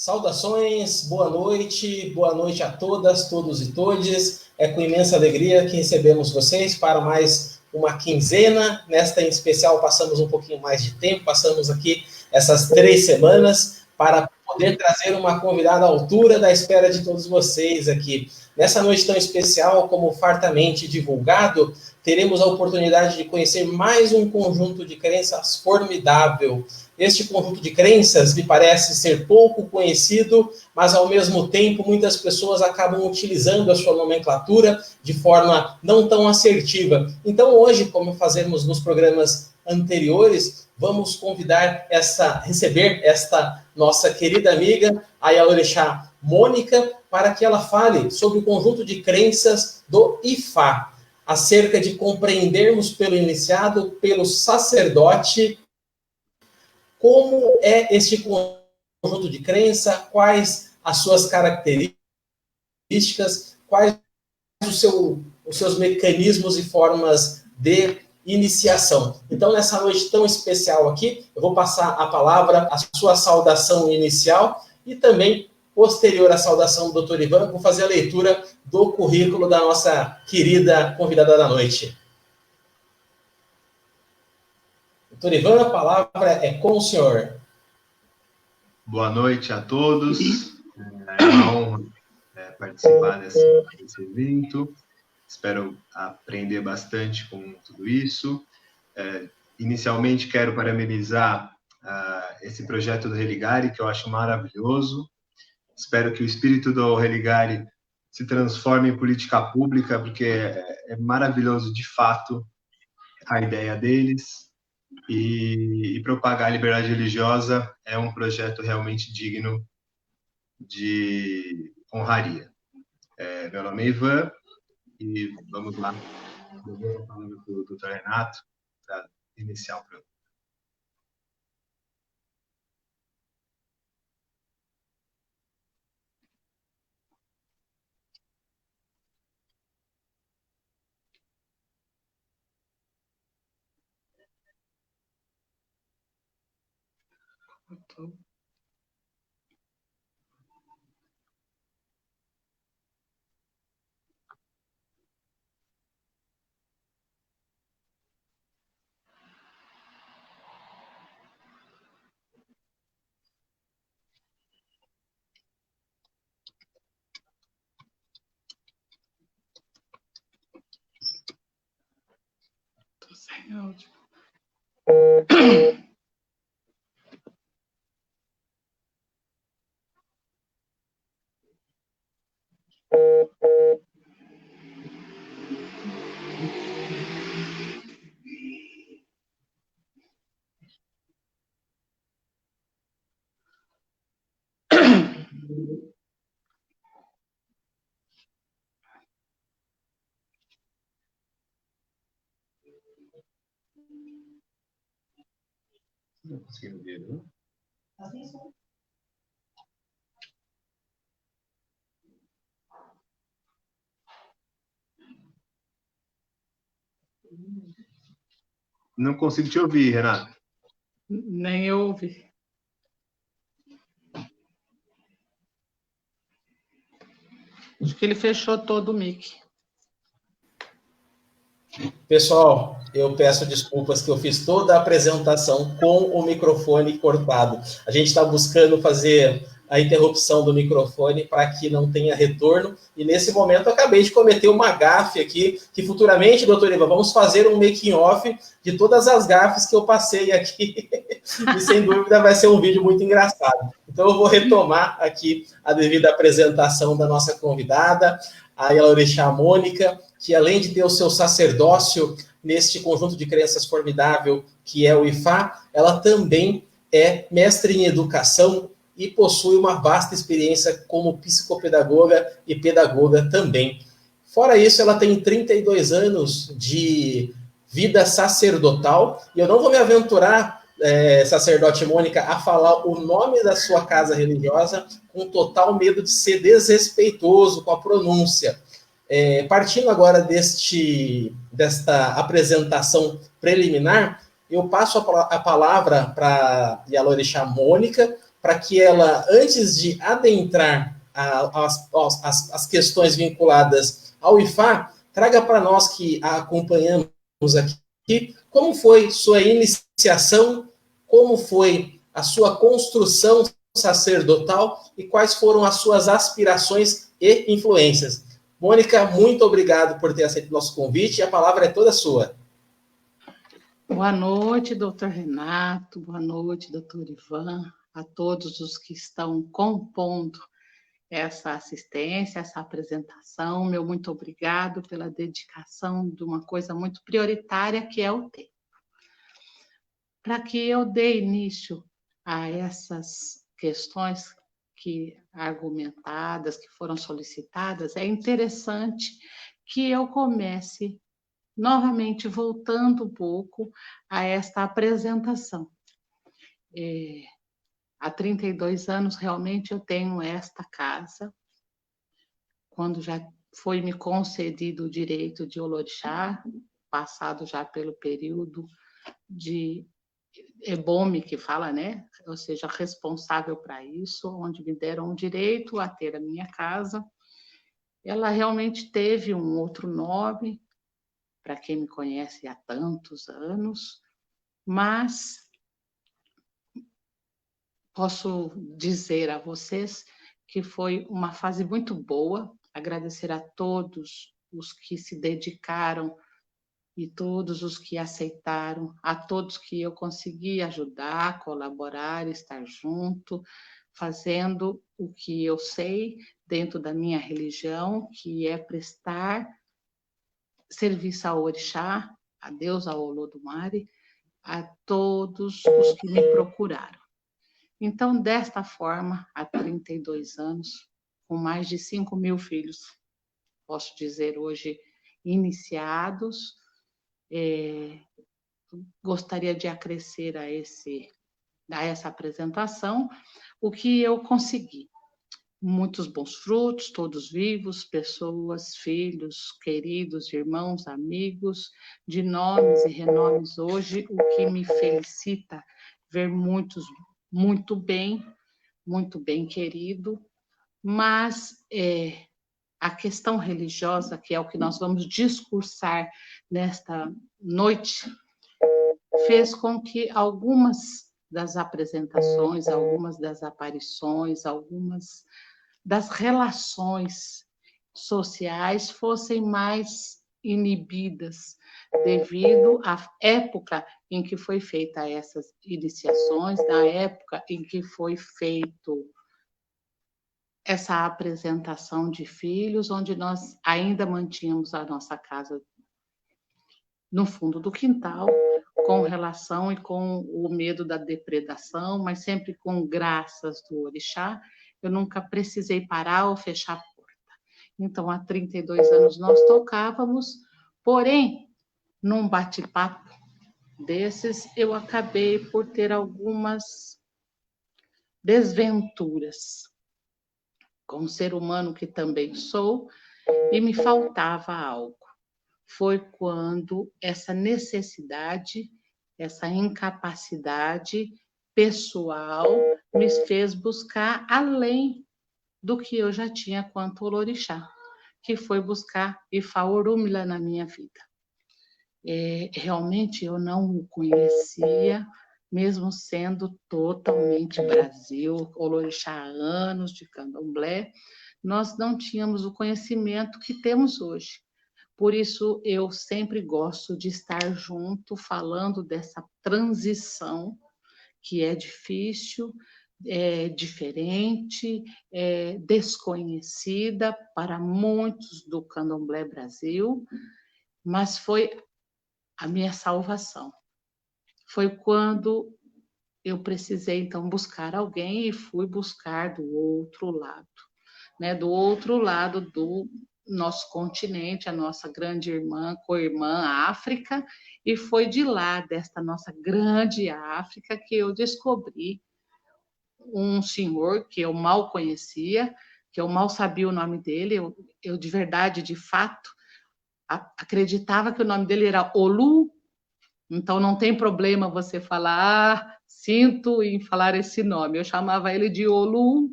Saudações, boa noite a todas, todos e todes. É com imensa alegria que recebemos vocês para mais uma quinzena. Nesta em especial, passamos um pouquinho mais de tempo, passamos aqui essas 3 semanas para poder trazer uma convidada à altura da espera de todos vocês aqui. Nessa noite tão especial, como fartamente divulgado, teremos a oportunidade de conhecer mais um conjunto de crenças formidável. Este conjunto de crenças me parece ser pouco conhecido, mas ao mesmo tempo muitas pessoas acabam utilizando a sua nomenclatura de forma não tão assertiva. Então hoje, como fazemos nos programas anteriores, vamos receber esta nossa querida amiga, a Yalorixá Mônica, para que ela fale sobre o conjunto de crenças do Ifá, acerca de compreendermos pelo iniciado, pelo sacerdote, como é este conjunto de crença, quais as suas características, quais os seus mecanismos e formas de iniciação. Então, nessa noite tão especial aqui, eu vou passar a palavra, a sua saudação inicial e também, posterior à saudação do Dr. Ivan, vou fazer a leitura do currículo da nossa querida convidada da noite. Dr. Ivan, a palavra é com o senhor. Boa noite a todos. É uma honra participar desse evento. Espero aprender bastante com tudo isso. Inicialmente, quero parabenizar esse projeto do Religare, que eu acho maravilhoso. Espero que o espírito do Religare se transforme em política pública, porque é maravilhoso, de fato, a ideia deles. E propagar a liberdade religiosa é um projeto realmente digno de honraria. Meu nome é Ivan e vamos lá. Eu vou falando com o Dr. Renato para iniciar o programa. Tô sem áudio. Não consigo ver, não? Não consigo te ouvir, Renato. Nem eu ouvi. Acho que ele fechou todo o mic. Pessoal, eu peço desculpas que eu fiz toda a apresentação com o microfone cortado. A gente está buscando fazer a interrupção do microfone para que não tenha retorno. E nesse momento eu acabei de cometer uma gafe aqui, que futuramente, doutor Ivan, vamos fazer um making-off de todas as gafes que eu passei aqui. E sem dúvida vai ser um vídeo muito engraçado. Então eu vou retomar aqui a devida apresentação da nossa convidada, a Yalorixá Mônica, que além de ter o seu sacerdócio neste conjunto de crenças formidável que é o Ifá, ela também é mestre em educação e possui uma vasta experiência como psicopedagoga e pedagoga também. Fora isso, ela tem 32 anos de vida sacerdotal, e eu não vou me aventurar, sacerdote Mônica, a falar o nome da sua casa religiosa com total medo de ser desrespeitoso com a pronúncia. Partindo agora desta apresentação preliminar, eu passo a palavra para a Yalorixá Mônica, para que ela, antes de adentrar as questões vinculadas ao IFA, traga para nós que a acompanhamos aqui, como foi sua iniciação, como foi a sua construção sacerdotal e quais foram as suas aspirações e influências. Mônica, muito obrigado por ter aceito o nosso convite e a palavra é toda sua. Boa noite, doutor Renato, boa noite, doutor Ivan, a todos os que estão compondo essa assistência, essa apresentação. Meu muito obrigado pela dedicação de uma coisa muito prioritária, que é o tempo. Para que eu dê início a essas questões que argumentadas, que foram solicitadas, é interessante que eu comece novamente voltando um pouco a esta apresentação. Há 32 anos, realmente, eu tenho esta casa. Quando já foi me concedido o direito de Olorixá, passado já pelo período de EBOME, que fala, né? Ou seja, responsável para isso, onde me deram o direito a ter a minha casa. Ela realmente teve um outro nome, para quem me conhece há tantos anos, mas posso dizer a vocês que foi uma fase muito boa. Agradecer a todos os que se dedicaram e todos os que aceitaram, a todos que eu consegui ajudar, colaborar, estar junto, fazendo o que eu sei dentro da minha religião, que é prestar serviço ao Orixá, a Deus, ao Olodumare, a todos os que me procuraram. Então, desta forma, há 32 anos, com mais de 5.000 filhos, posso dizer hoje, iniciados, gostaria de acrescer a essa apresentação o que eu consegui. Muitos bons frutos, todos vivos, pessoas, filhos, queridos, irmãos, amigos, de nomes e renomes hoje, o que me felicita ver muitos muito bem querido, mas a questão religiosa, que é o que nós vamos discursar nesta noite, fez com que algumas das apresentações, algumas das aparições, algumas das relações sociais fossem mais inibidas devido à época em que foi feita essas iniciações, na época em que foi feito essa apresentação de filhos, onde nós ainda mantínhamos a nossa casa no fundo do quintal, com relação e com o medo da depredação, mas sempre com graças do Orixá. Eu nunca precisei parar ou fechar a porta. Então, há 32 anos nós tocávamos, porém, num bate-papo desses, eu acabei por ter algumas desventuras como ser humano que também sou, e me faltava algo. Foi quando essa necessidade, essa incapacidade pessoal me fez buscar além do que eu já tinha quanto Olorixá, que foi buscar Ifá Orúmila na minha vida. Realmente eu não o conhecia, mesmo sendo totalmente Brasil, Olorixá há anos de Candomblé, nós não tínhamos o conhecimento que temos hoje. Por isso, eu sempre gosto de estar junto, falando dessa transição, que é difícil, é diferente, é desconhecida para muitos do Candomblé Brasil, mas foi a minha salvação. Foi quando eu precisei, então, buscar alguém e fui buscar do outro lado, né? Do outro lado do nosso continente, a nossa grande irmã, co-irmã África, e foi de lá, desta nossa grande África, que eu descobri um senhor que eu mal conhecia, que eu mal sabia o nome dele, eu de verdade, de fato, acreditava que o nome dele era Olu. Então, não tem problema você falar, sinto em falar esse nome. Eu chamava ele de Olu,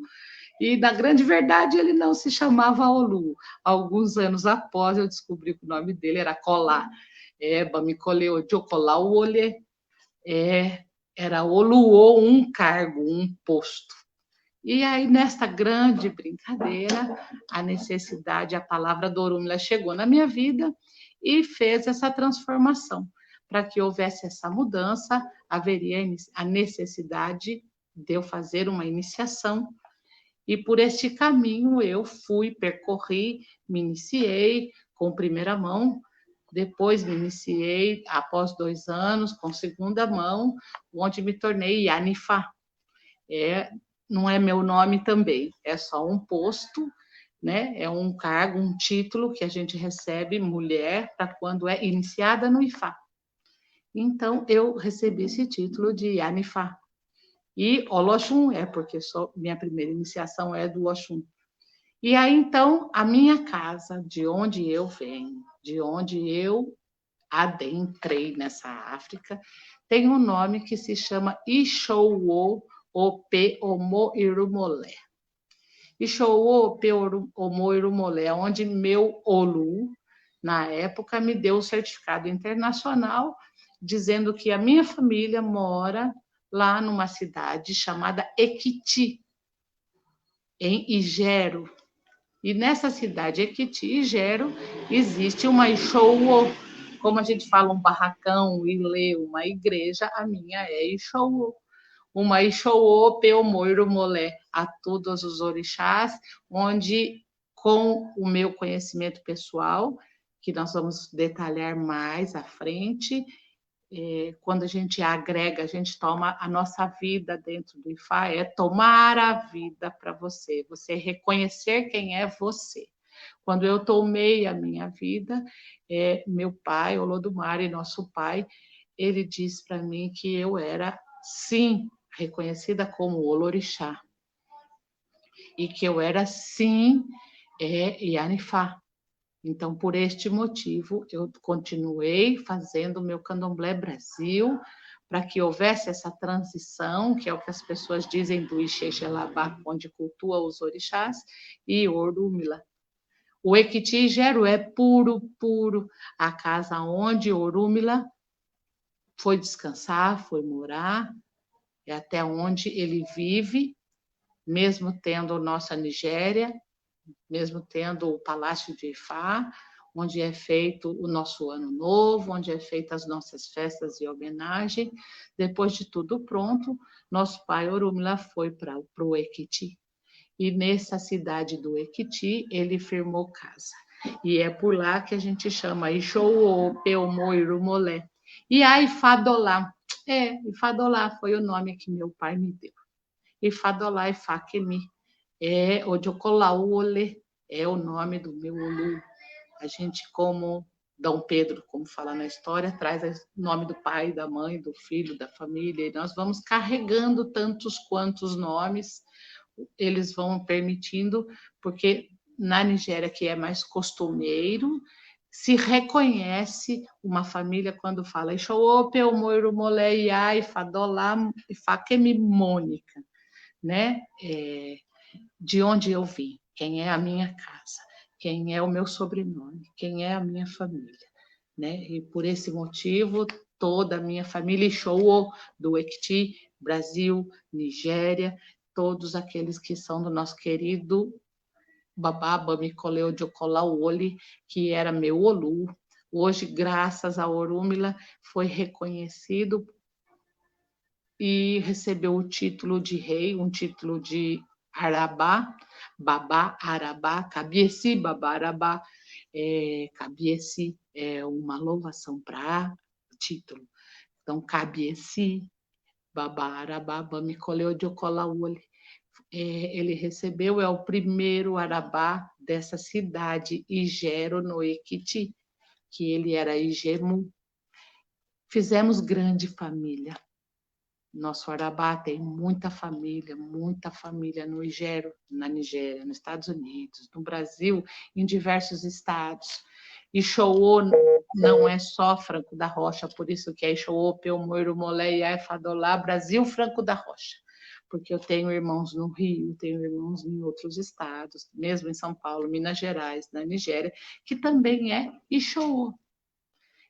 e na grande verdade ele não se chamava Olu. Alguns anos após eu descobri que o nome dele era Colá. Bamicoleu de Ocolá o Olê. Era Oluô, um cargo, um posto. E aí, nesta grande brincadeira, a necessidade, a palavra do Orúmila chegou na minha vida e fez essa transformação. Para que houvesse essa mudança, haveria a necessidade de eu fazer uma iniciação. E por este caminho eu percorri, me iniciei com primeira mão, depois me iniciei, após 2 anos, com segunda mão, onde me tornei Yanifá. Não é meu nome também, é só um posto, né? É um cargo, um título que a gente recebe, mulher, para quando é iniciada no Ifá. Então, eu recebi esse título de Yanifá. E Oloxum porque minha primeira iniciação é do Oxum. E aí, então, a minha casa, de onde eu venho, de onde eu adentrei nessa África, tem um nome que se chama Ixouô Ope Omo Irumolé. Ixouô Ope Omo Irumolé, onde meu Olu, na época, me deu o certificado internacional, dizendo que a minha família mora lá numa cidade chamada Equiti, em Igero. E nessa cidade, Equiti, Igero, existe uma Ixouô. Como a gente fala um barracão, ilê, uma igreja, a minha é Ixouô. Uma Ixouô, Peomoiro, Molé, a todos os orixás, onde, com o meu conhecimento pessoal, que nós vamos detalhar mais à frente, quando a gente agrega, a gente toma a nossa vida dentro do Ifá, é tomar a vida para você, você reconhecer quem é você. Quando eu tomei a minha vida, meu pai, Olodumare, nosso pai, ele disse para mim que eu era, sim, reconhecida como Olorixá, e que eu era, sim, Yanifá. Então, por este motivo, eu continuei fazendo o meu Candomblé Brasil, para que houvesse essa transição, que é o que as pessoas dizem do Ixexelabá, onde cultua os orixás, e Orúmila. O Equiti Igero é puro, puro, a casa onde Orúmila foi descansar, foi morar, é até onde ele vive, mesmo tendo nossa Nigéria, mesmo tendo o Palácio de Ifá, onde é feito o nosso Ano Novo, onde é feitas as nossas festas de homenagem. Depois de tudo pronto, nosso pai Orúmila foi para o Equiti. E nessa cidade do Equiti, ele firmou casa. E é por lá que a gente chama Ixouô, Peomô, Irumolé. E a Ifadolá. Ifadolá foi o nome que meu pai me deu. Ifadolá, Ifáquemi. Odiocolaúole é o nome do meu Olu. A gente, como Dom Pedro, como fala na história, traz o nome do pai, da mãe, do filho, da família, e nós vamos carregando tantos quantos nomes eles vão permitindo, porque na Nigéria, que é mais costumeiro, se reconhece uma família quando fala Ixouope, Omoiro, Moleia, Ifadolá, Ifáquemi, Mônica, né? De onde eu vim, quem é a minha casa, quem é o meu sobrenome, quem é a minha família, né? E por esse motivo, toda a minha família Ixouô, do Equiti, Brasil, Nigéria, todos aqueles que são do nosso querido Babá Bamicoleu de Ocolauole, que era meu Olu. Hoje, graças a Orúmila, foi reconhecido e recebeu o título de rei, um título de Arabá, Babá Arabá, Cabieci, Babá Arabá, Cabieci é uma louvação para título. Então, Cabieci, Babá Arabá, Bamicoleu de Ocolauole. Ele recebeu, é o primeiro Arabá dessa cidade, Igero, no Equiti, que ele era Igemu. Fizemos grande família. Nosso Arabá tem muita família no Igero, na Nigéria, nos Estados Unidos, no Brasil, em diversos estados. Ixoô não é só Franco da Rocha, por isso que é Ixoô, Pelmoiro, Molé, Iai, Fadolá, Brasil, Franco da Rocha. Porque eu tenho irmãos no Rio, tenho irmãos em outros estados, mesmo em São Paulo, Minas Gerais, na Nigéria, que também é Ixoô.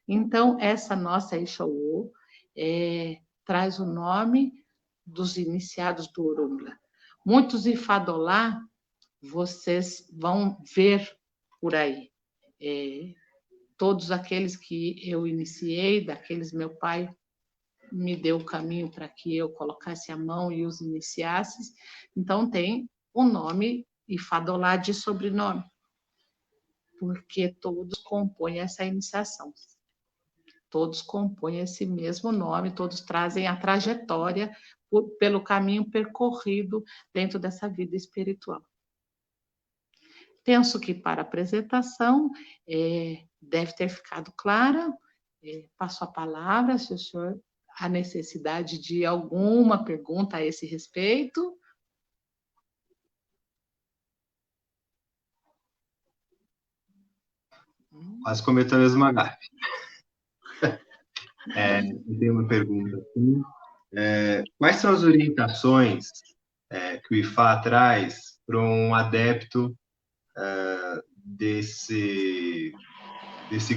Então, essa nossa Ixoô traz o nome dos iniciados do Orunmila. Muitos Ifadolá, vocês vão ver por aí. Todos aqueles que eu iniciei, daqueles meu pai me deu o caminho para que eu colocasse a mão e os iniciasse. Então, tem o nome Ifadolá de sobrenome, porque todos compõem essa iniciação. Todos compõem esse mesmo nome, todos trazem a trajetória pelo caminho percorrido dentro dessa vida espiritual. Penso que para a apresentação deve ter ficado clara. Passo a palavra, se o senhor há necessidade de alguma pergunta a esse respeito. Quase cometeu a mesma gafe. Eu tenho uma pergunta aqui. Quais são as orientações que o IFA traz para um adepto desse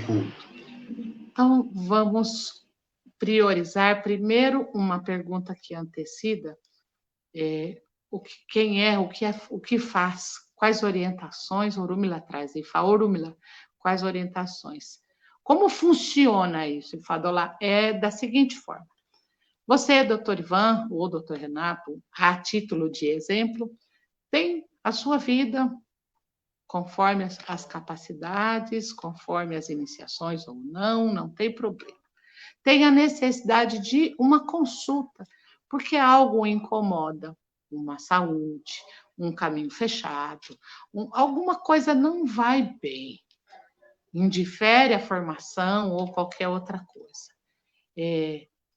culto? Então, vamos priorizar primeiro uma pergunta que anteceda o que faz, quais orientações Orunmila traz, IFA Orunmila, quais orientações. Como funciona isso, Ifadolá? É da seguinte forma. Você, doutor Ivan, ou doutor Renato, a título de exemplo, tem a sua vida conforme as capacidades, conforme as iniciações ou não tem problema. Tem a necessidade de uma consulta, porque algo incomoda, uma saúde, um caminho fechado, alguma coisa não vai bem, indifere a formação ou qualquer outra coisa.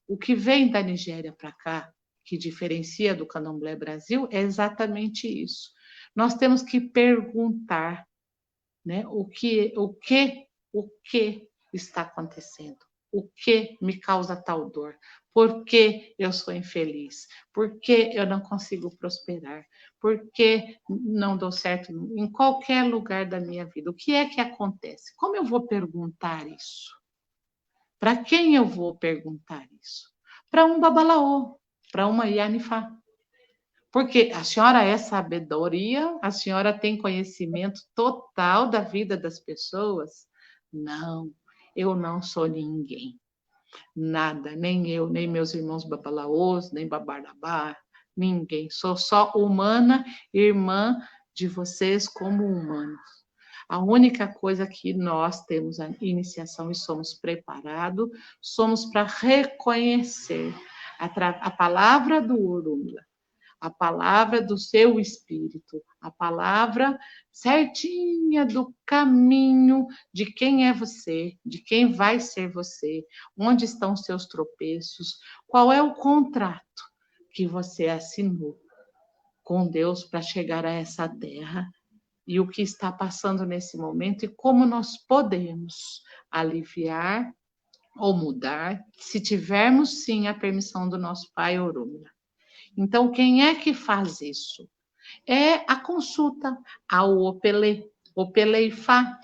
O que vem da Nigéria para cá, que diferencia do Candomblé Brasil, é exatamente isso. Nós temos que perguntar, né, o que está acontecendo, o que me causa tal dor, por que eu sou infeliz, por que eu não consigo prosperar, por que não dou certo em qualquer lugar da minha vida, o que é que acontece? Como eu vou perguntar isso? Para quem eu vou perguntar isso? Para um babalaô, para uma Yanifá. Porque a senhora é sabedoria, a senhora tem conhecimento total da vida das pessoas? Não, eu não sou ninguém. Nada, nem eu, nem meus irmãos babalaôs, nem babarabá, ninguém. Sou só humana, irmã de vocês como humanos. A única coisa que nós temos a iniciação e somos preparados, somos para reconhecer a palavra do Orunmila, a palavra do seu espírito, a palavra certinha do caminho de quem é você, de quem vai ser você, onde estão os seus tropeços, qual é o contrato que você assinou com Deus para chegar a essa terra e o que está passando nesse momento e como nós podemos aliviar ou mudar, se tivermos sim a permissão do nosso Pai Orunmila. Então, quem é que faz isso? É a consulta ao Opeleifá.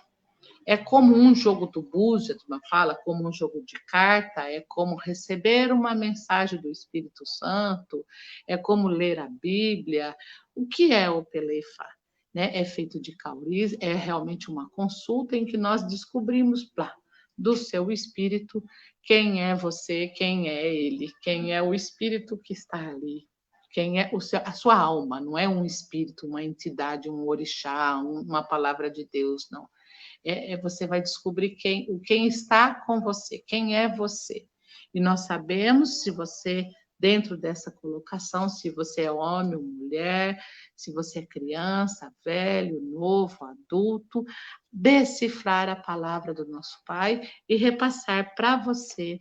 É como um jogo do búzio, uma fala, como um jogo de carta, é como receber uma mensagem do Espírito Santo, é como ler a Bíblia. O que é o Opeleifá? É feito de cauris, é realmente uma consulta em que nós descobrimos do seu espírito quem é você, quem é ele, quem é o espírito que está ali. Quem é a sua alma, não é um espírito, uma entidade, um orixá, uma palavra de Deus, não. Você vai descobrir quem está com você, quem é você. E nós sabemos se você, dentro dessa colocação, se você é homem ou mulher, se você é criança, velho, novo, adulto, decifrar a palavra do nosso Pai e repassar para você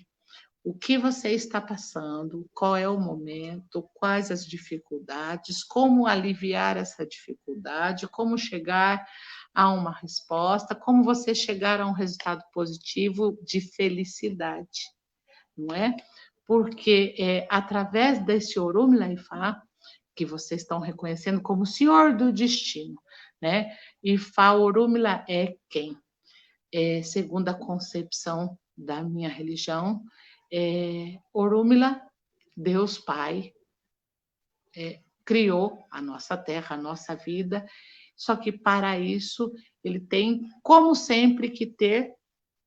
o que você está passando, qual é o momento, quais as dificuldades, como aliviar essa dificuldade, como chegar a uma resposta, como você chegar a um resultado positivo de felicidade, não é? Porque através desse Orunmila Ifá, que vocês estão reconhecendo como Senhor do Destino, né? Ifá Orunmila é quem? Segundo a concepção da minha religião, Orunmila, Deus Pai, criou a nossa terra, a nossa vida, só que para isso ele tem, como sempre, que ter,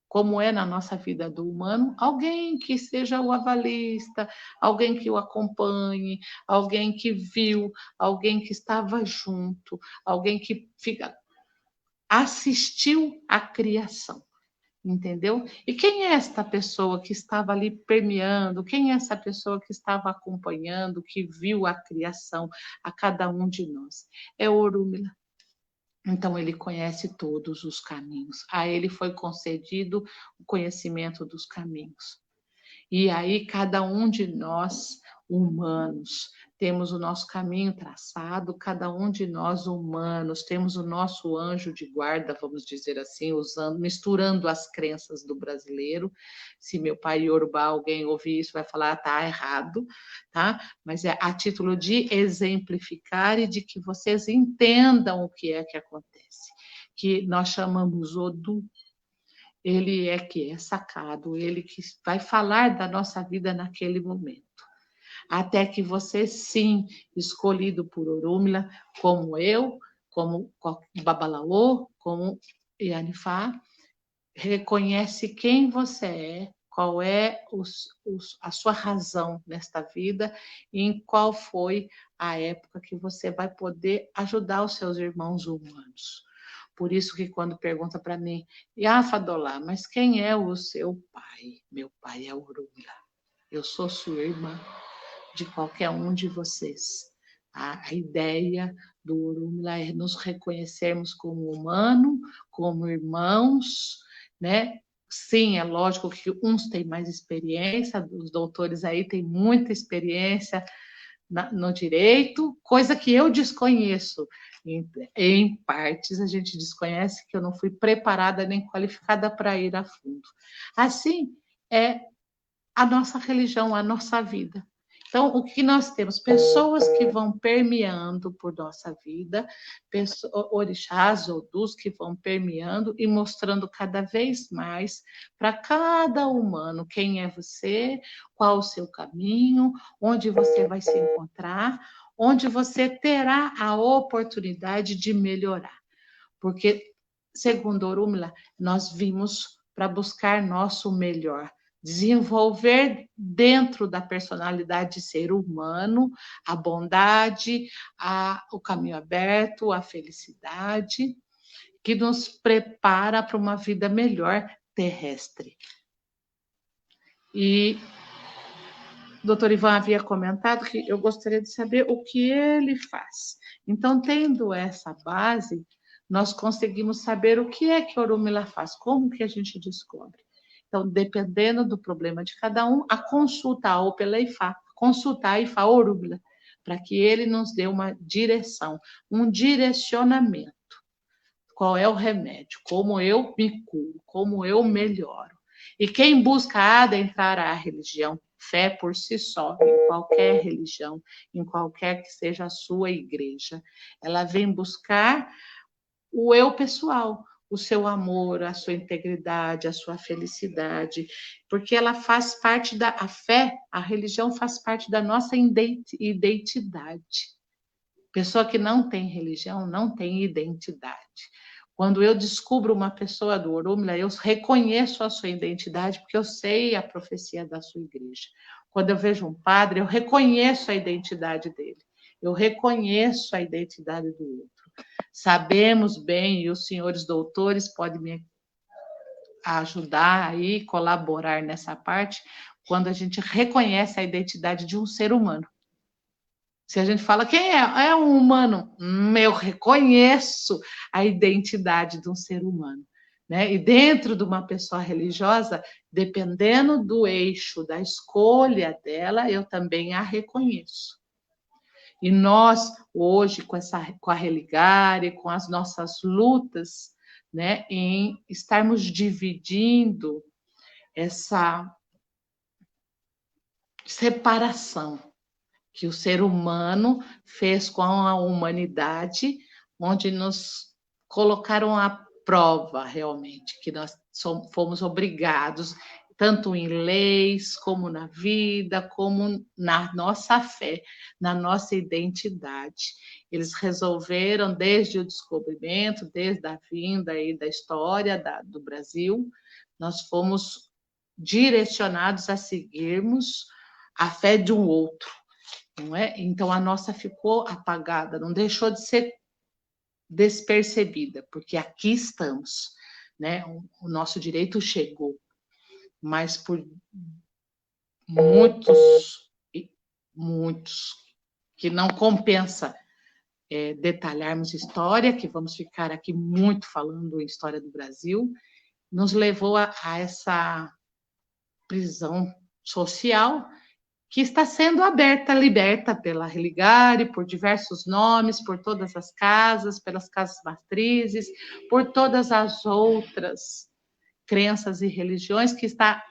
como é na nossa vida do humano, alguém que seja o avalista, alguém que o acompanhe, alguém que viu, alguém que estava junto, alguém que assistiu à criação. Entendeu? E quem é esta pessoa que estava ali permeando? Quem é essa pessoa que estava acompanhando, que viu a criação a cada um de nós? É Orunmila. Então, ele conhece todos os caminhos. A ele foi concedido o conhecimento dos caminhos. E aí, cada um de nós, humanos, temos o nosso caminho traçado, cada um de nós, humanos, temos o nosso anjo de guarda, vamos dizer assim, misturando as crenças do brasileiro. Se meu pai Yorubá, alguém ouvir isso, vai falar, tá errado, tá? Mas é a título de exemplificar e de que vocês entendam o que é que acontece. Que nós chamamos Odu. Ele é que é sacado, ele que vai falar da nossa vida naquele momento. Até que você, sim, escolhido por Orunmila, como eu, como Babalaô, como Yanifá, reconhece quem você é, qual é a sua razão nesta vida e em qual foi a época que você vai poder ajudar os seus irmãos humanos. Por isso que quando pergunta para mim, Fadolá, mas quem é o seu pai? Meu pai é Orunmila. Eu sou sua irmã, de qualquer um de vocês. A ideia do Orunmila é nos reconhecermos como humano, como irmãos, né? Sim, é lógico que uns têm mais experiência, os doutores aí têm muita experiência no direito, coisa que eu desconheço. Em partes, a gente desconhece, que eu não fui preparada nem qualificada para ir a fundo. Assim é a nossa religião, a nossa vida. Então, o que nós temos? Pessoas que vão permeando por nossa vida, orixás, odus que vão permeando e mostrando cada vez mais para cada humano quem é você, qual o seu caminho, onde você vai se encontrar, onde você terá a oportunidade de melhorar. Porque, segundo Orunmila, nós vimos para buscar nosso melhor, desenvolver dentro da personalidade de ser humano a bondade, o caminho aberto, a felicidade, que nos prepara para uma vida melhor terrestre. E o doutor Ivan havia comentado que eu gostaria de saber o que ele faz. Então, tendo essa base, nós conseguimos saber o que é que Orunmila faz, como que a gente descobre. Então, dependendo do problema de cada um, a consulta ou pela Ifá, consultar a Ifá Orunmila, para que ele nos dê uma direção, um direcionamento. Qual é o remédio? Como eu me curo? Como eu melhoro? E quem busca adentrar a religião, fé por si só, em qualquer religião, em qualquer que seja a sua igreja, ela vem buscar o eu pessoal, o seu amor, a sua integridade, a sua felicidade, porque ela faz parte a fé, a religião faz parte da nossa identidade. Pessoa que não tem religião não tem identidade. Quando eu descubro uma pessoa do Orunmila, eu reconheço a sua identidade, porque eu sei a profecia da sua igreja. Quando eu vejo um padre, eu reconheço a identidade dele. Eu reconheço a identidade do outro. Sabemos bem, e os senhores doutores podem me ajudar aí, colaborar nessa parte, quando a gente reconhece a identidade de um ser humano. Se a gente fala, quem é? É um humano. Eu reconheço a identidade de um ser humano. Né? E dentro de uma pessoa religiosa, dependendo do eixo, da escolha dela, eu também a reconheço. E nós, hoje, com a Religare, com as nossas lutas, né, em estarmos dividindo essa separação que o ser humano fez com a humanidade, onde nos colocaram à prova, realmente, que nós fomos obrigados, tanto em leis, como na vida, como na nossa fé, na nossa identidade. Eles resolveram, desde o descobrimento, desde a vinda aí da história do Brasil, nós fomos direcionados a seguirmos a fé de um outro, não é? Então a nossa ficou apagada, não deixou de ser despercebida, porque aqui estamos, né? O nosso direito chegou, mas por muitos que não compensa detalharmos história, que vamos ficar aqui muito falando em história do Brasil, nos levou a essa prisão social que está sendo liberta pela Religare, por diversos nomes, por todas as casas, pelas casas matrizes, por todas as outras crenças e religiões, que está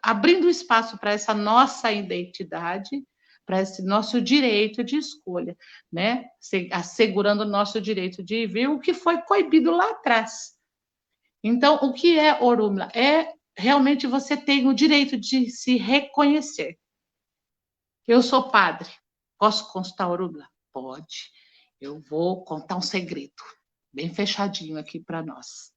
abrindo espaço para essa nossa identidade, para esse nosso direito de escolha, né? Assegurando o nosso direito de vir, o que foi coibido lá atrás. Então, o que é Orunmila? Realmente você tem o direito de se reconhecer. Eu sou padre, posso consultar Orunmila? Pode. Eu vou contar um segredo, bem fechadinho aqui para nós.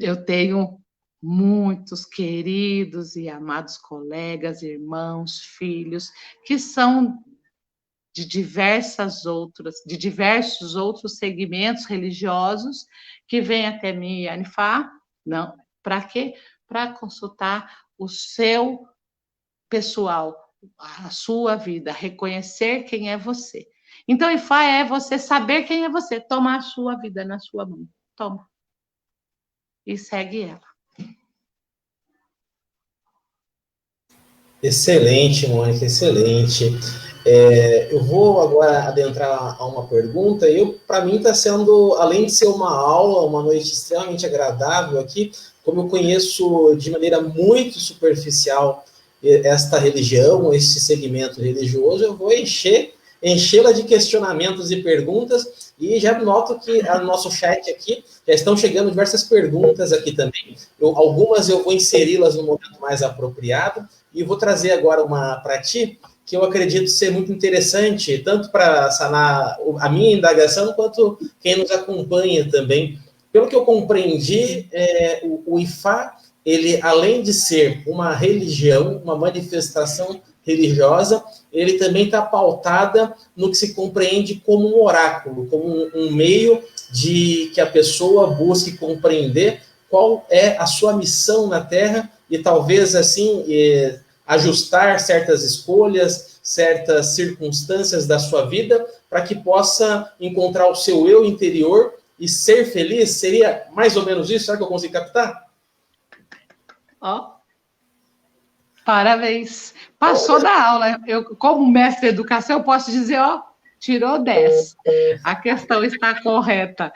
Eu tenho muitos queridos e amados colegas, irmãos, filhos, que são de diversos outros segmentos religiosos, que vêm até mim e a Anifá, não, para quê? Para consultar o seu pessoal, a sua vida, reconhecer quem é você. Então, Ifá é você saber quem é você, tomar a sua vida na sua mão. Toma. E segue ela. Excelente, Mônica, excelente. Eu vou agora adentrar a uma pergunta. Para mim, está sendo, além de ser uma aula, uma noite extremamente agradável aqui, como eu conheço de maneira muito superficial esta religião, esse segmento religioso, eu vou enchê-la de questionamentos e perguntas, e já noto que no nosso chat aqui já estão chegando diversas perguntas aqui também. Algumas eu vou inseri-las no momento mais apropriado, e vou trazer agora uma para ti, que eu acredito ser muito interessante, tanto para sanar a minha indagação, quanto quem nos acompanha também. Pelo que eu compreendi, o Ifá, ele, além de ser uma religião, uma manifestação religiosa, ele também está pautada no que se compreende como um oráculo, como um meio de que a pessoa busque compreender qual é a sua missão na Terra e talvez, assim, ajustar certas escolhas, certas circunstâncias da sua vida para que possa encontrar o seu eu interior e ser feliz. Seria mais ou menos isso? Será que eu consigo captar? Parabéns. Passou da aula. Eu, como mestre de educação, eu posso dizer, tirou 10. A questão está correta.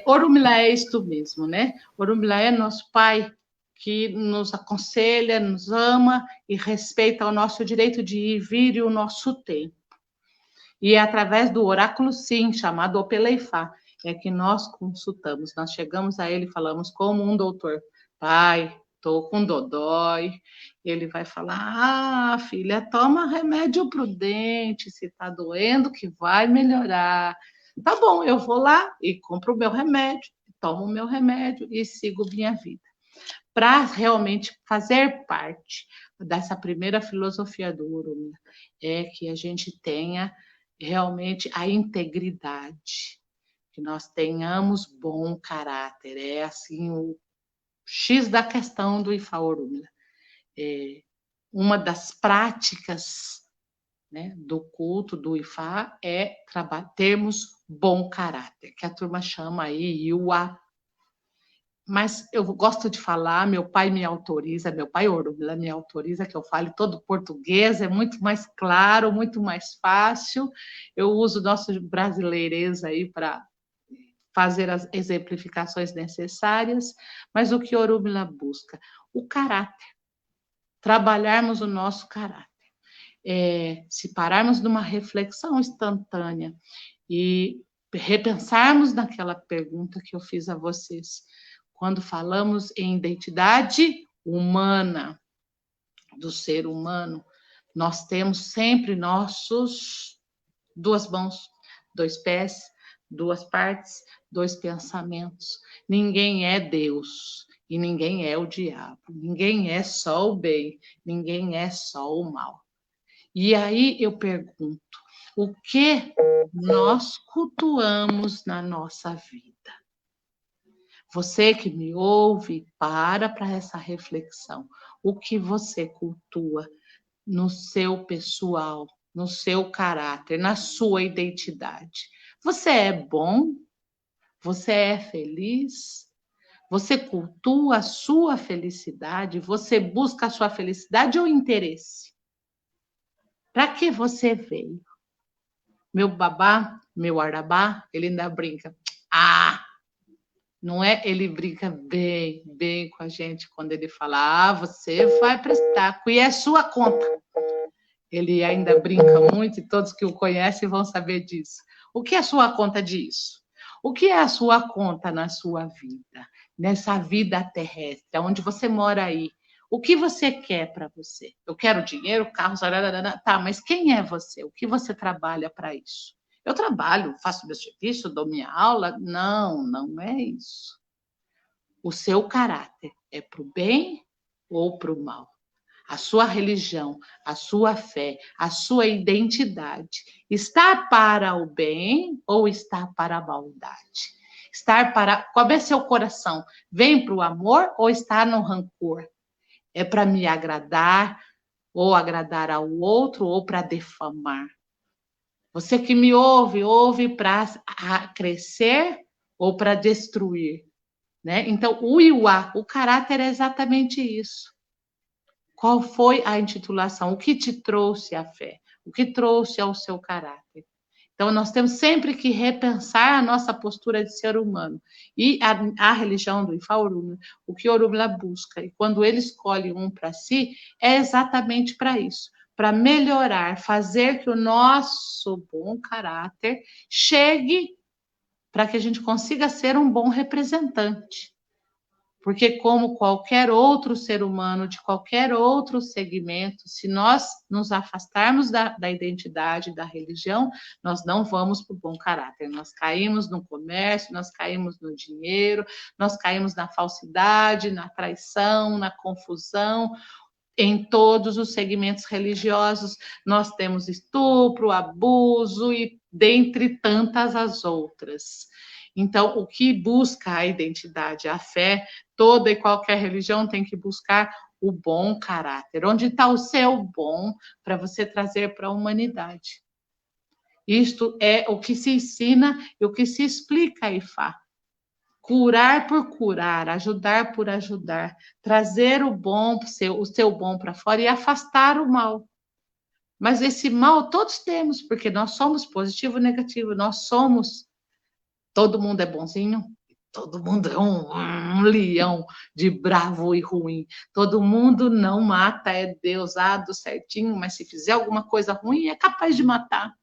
Orunmila é isto mesmo, né? Orunmila é nosso pai que nos aconselha, nos ama e respeita o nosso direito de ir e vir e o nosso tempo. E é através do oráculo, sim, chamado Opeleifá, é que nós consultamos. Nós chegamos a ele e falamos como um doutor. Pai, estou com dodói. Ele vai falar, filha, toma remédio prudente, se está doendo que vai melhorar. Tá bom, eu vou lá e compro o meu remédio, tomo o meu remédio e sigo minha vida. Para realmente fazer parte dessa primeira filosofia do Orunmila, é que a gente tenha realmente a integridade, que nós tenhamos bom caráter. É assim o X da questão do Ifá Orunmila. Uma das práticas, né, do culto do Ifá é termos bom caráter, que a turma chama aí Iuá. mas eu gosto de falar, meu pai me autoriza, meu pai Orúmila me autoriza que eu fale todo português, é muito mais claro, muito mais fácil. Eu uso nosso brasileirês aí para fazer as exemplificações necessárias, mas o que Orúmila busca? O caráter, trabalharmos o nosso caráter. Se pararmos numa reflexão instantânea e repensarmos naquela pergunta que eu fiz a vocês, quando falamos em identidade humana, do ser humano, nós temos sempre nossos duas mãos, dois pés, duas partes, dois pensamentos. Ninguém é Deus e ninguém é o diabo. Ninguém é só o bem, ninguém é só o mal. E aí eu pergunto, o que nós cultuamos na nossa vida? Você que me ouve, para essa reflexão. O que você cultua no seu pessoal, no seu caráter, na sua identidade? Você é bom? Você é feliz? Você cultua a sua felicidade? Você busca a sua felicidade ou interesse? Para que você veio? Meu babá, meu arabá, ele ainda brinca. Não é? Ele brinca bem com a gente quando ele fala, você vai prestar, e é sua conta. Ele ainda brinca muito e todos que o conhecem vão saber disso. O que é a sua conta disso? O que é a sua conta na sua vida? Nessa vida terrestre, onde você mora aí? O que você quer para você? Eu quero dinheiro, carros, tá, mas quem é você? O que você trabalha para isso? Eu trabalho, faço meu serviço, dou minha aula? Não é isso. O seu caráter é para o bem ou para o mal? A sua religião, a sua fé, a sua identidade está para o bem ou está para a maldade? Qual é seu coração? Vem para o amor ou está no rancor? É para me agradar ou agradar ao outro ou para defamar? Você que me ouve para crescer ou para destruir, né? Então, o Iuá, o caráter é exatamente isso. Qual foi a intitulação? O que te trouxe a fé? O que trouxe ao seu caráter? Então, nós temos sempre que repensar a nossa postura de ser humano. E a religião do Ifá Orúmila, o que Orúmila busca, e quando ele escolhe um para si, é exatamente para isso, para melhorar, fazer que o nosso bom caráter chegue para que a gente consiga ser um bom representante. Porque, como qualquer outro ser humano, de qualquer outro segmento, se nós nos afastarmos da identidade, da religião, nós não vamos para o bom caráter. Nós caímos no comércio, nós caímos no dinheiro, nós caímos na falsidade, na traição, na confusão. Em todos os segmentos religiosos, nós temos estupro, abuso e dentre tantas as outras. Então, o que busca a identidade, a fé, toda e qualquer religião tem que buscar o bom caráter. Onde está o seu bom para você trazer para a humanidade? Isto é o que se ensina e o que se explica a Ifá. Curar por curar, ajudar por ajudar, trazer o bom, o seu bom para fora e afastar o mal. Mas esse mal todos temos, porque nós somos positivo e negativo, nós somos. Todo mundo é bonzinho, todo mundo é um leão de bravo e ruim. Todo mundo não mata, é deusado certinho, mas se fizer alguma coisa ruim, é capaz de matar.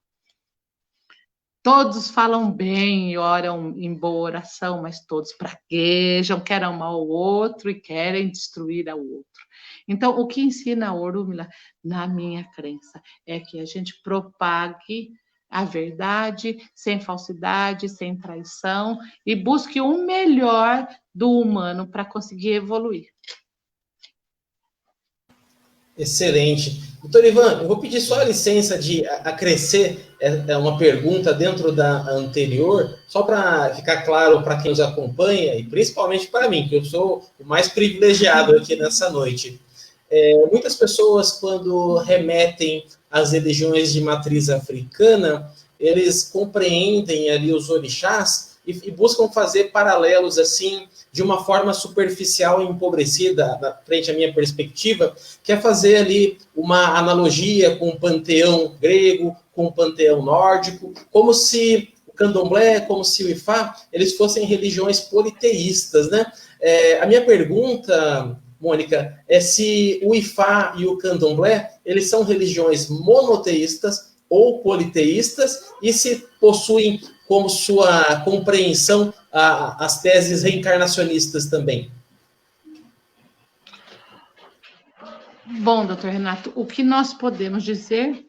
Todos falam bem e oram em boa oração, mas todos praguejam, querem amar o outro e querem destruir ao outro. Então, o que ensina a Orúmila, na minha crença, é que a gente propague a verdade, sem falsidade, sem traição, e busque o melhor do humano para conseguir evoluir. Excelente. Doutor Ivan, eu vou pedir só a licença de acrescer uma pergunta dentro da anterior, só para ficar claro para quem nos acompanha, e principalmente para mim, que eu sou o mais privilegiado aqui nessa noite. Muitas pessoas, quando remetem às religiões de matriz africana, eles compreendem ali os orixás e buscam fazer paralelos assim de uma forma superficial e empobrecida, frente à minha perspectiva, que é fazer ali uma analogia com o panteão grego, com o panteão nórdico, como se o candomblé, como se o Ifá, eles fossem religiões politeístas, né? A minha pergunta, Mônica, é se o Ifá e o candomblé, eles são religiões monoteístas ou politeístas, e se possuem como sua compreensão as teses reencarnacionistas também. Bom, doutor Renato, o que nós podemos dizer,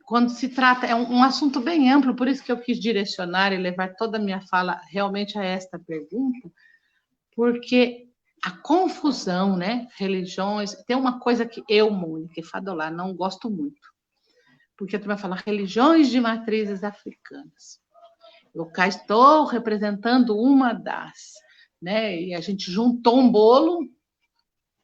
quando se trata, é um assunto bem amplo, por isso que eu quis direcionar e levar toda a minha fala realmente a esta pergunta, porque a confusão, né, religiões, tem uma coisa que eu, Mônica Fadolá, não gosto muito, porque tu vai falar religiões de matrizes africanas. Eu cá estou representando uma das, né, e a gente juntou um bolo,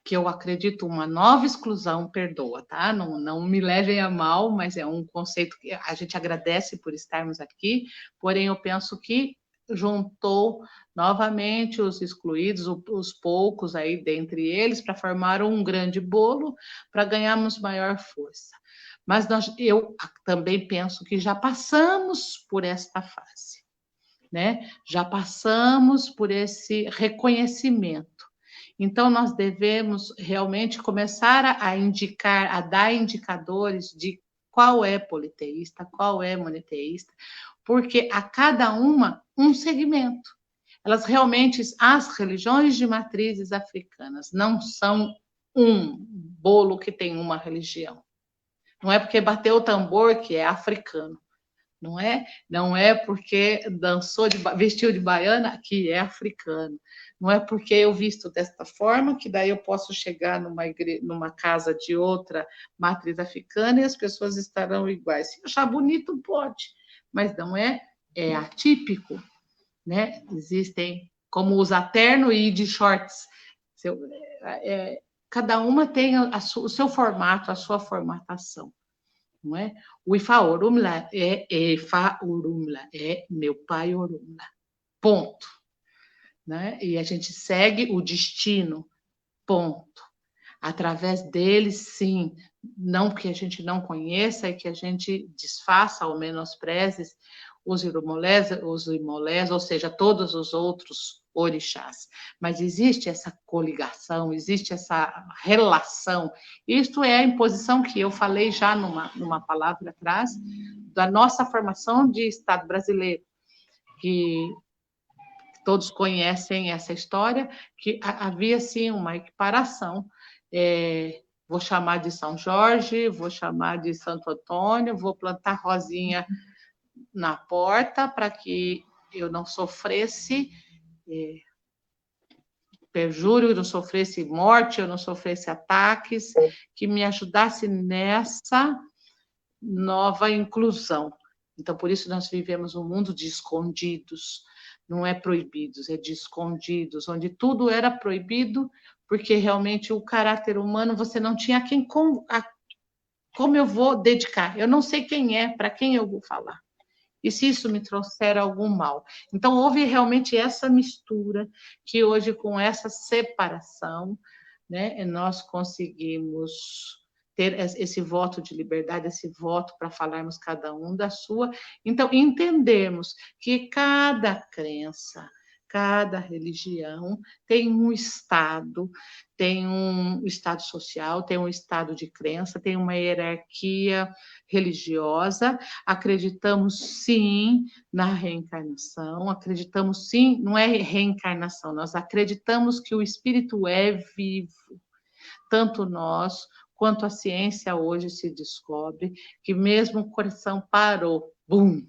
que eu acredito uma nova exclusão, perdoa, tá? Não me levem a mal, mas é um conceito que a gente agradece por estarmos aqui, porém eu penso que juntou novamente os excluídos, os poucos aí dentre eles, para formar um grande bolo, para ganharmos maior força. Mas eu também penso que já passamos por esta fase, né? Já passamos por esse reconhecimento. Então, nós devemos realmente começar a indicar, a dar indicadores de qual é politeísta, qual é monoteísta, porque a cada uma, um segmento. Elas realmente, as religiões de matrizes africanas, não são um bolo que tem uma religião. Não é porque bateu o tambor que é africano. Não é? Não é porque vestiu de baiana que é africano. Não é porque eu visto desta forma que daí eu posso chegar numa casa de outra matriz africana e as pessoas estarão iguais. Se achar bonito, pode, mas não é atípico, né? Existem como usar terno e ir de shorts. Cada uma tem o seu formato, a sua formatação. Não é? O Ifá Orunmila é meu pai Orunmila. Ponto. Né? E a gente segue o destino. Ponto. Através deles, sim. Não que a gente não conheça e que a gente desfaça ou menospreze os irumolés, os imolés, ou seja, todos os outros orixás. Mas existe essa coligação, existe essa relação. Isto é a imposição que eu falei já numa palavra atrás, da nossa formação de Estado brasileiro, que todos conhecem essa história, que havia, sim, uma equiparação. Vou chamar de São Jorge, vou chamar de Santo Antônio, vou plantar rosinha na porta para que eu não sofresse perjúrio, eu não sofresse morte, eu não sofresse ataques, que me ajudasse nessa nova inclusão. Então, por isso nós vivemos um mundo de escondidos, não é proibidos, é de escondidos, onde tudo era proibido, porque realmente o caráter humano, você não tinha quem como eu vou dedicar? Eu não sei quem é, para quem eu vou falar. E se isso me trouxer algum mal? Então, houve realmente essa mistura, que hoje, com essa separação, né, nós conseguimos ter esse voto de liberdade, esse voto para falarmos cada um da sua. Então, entendermos que cada crença, cada religião tem um estado social, tem um estado de crença, tem uma hierarquia religiosa. Acreditamos, sim, na reencarnação, acreditamos, sim, não é reencarnação, nós acreditamos que o espírito é vivo. Tanto nós quanto a ciência hoje se descobre que mesmo o coração parou, bum,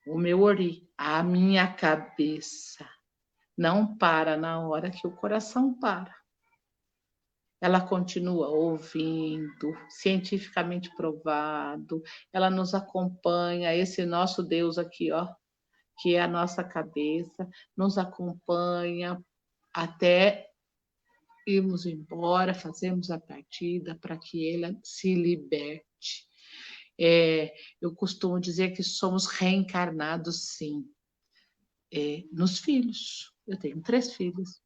o meu ori, a minha cabeça, não para na hora que o coração para. Ela continua ouvindo, cientificamente provado, ela nos acompanha, esse nosso Deus aqui, ó, que é a nossa cabeça, nos acompanha até irmos embora, fazermos a partida para que ele se liberte. Eu costumo dizer que somos reencarnados, sim, nos filhos. Eu tenho 3 filhos,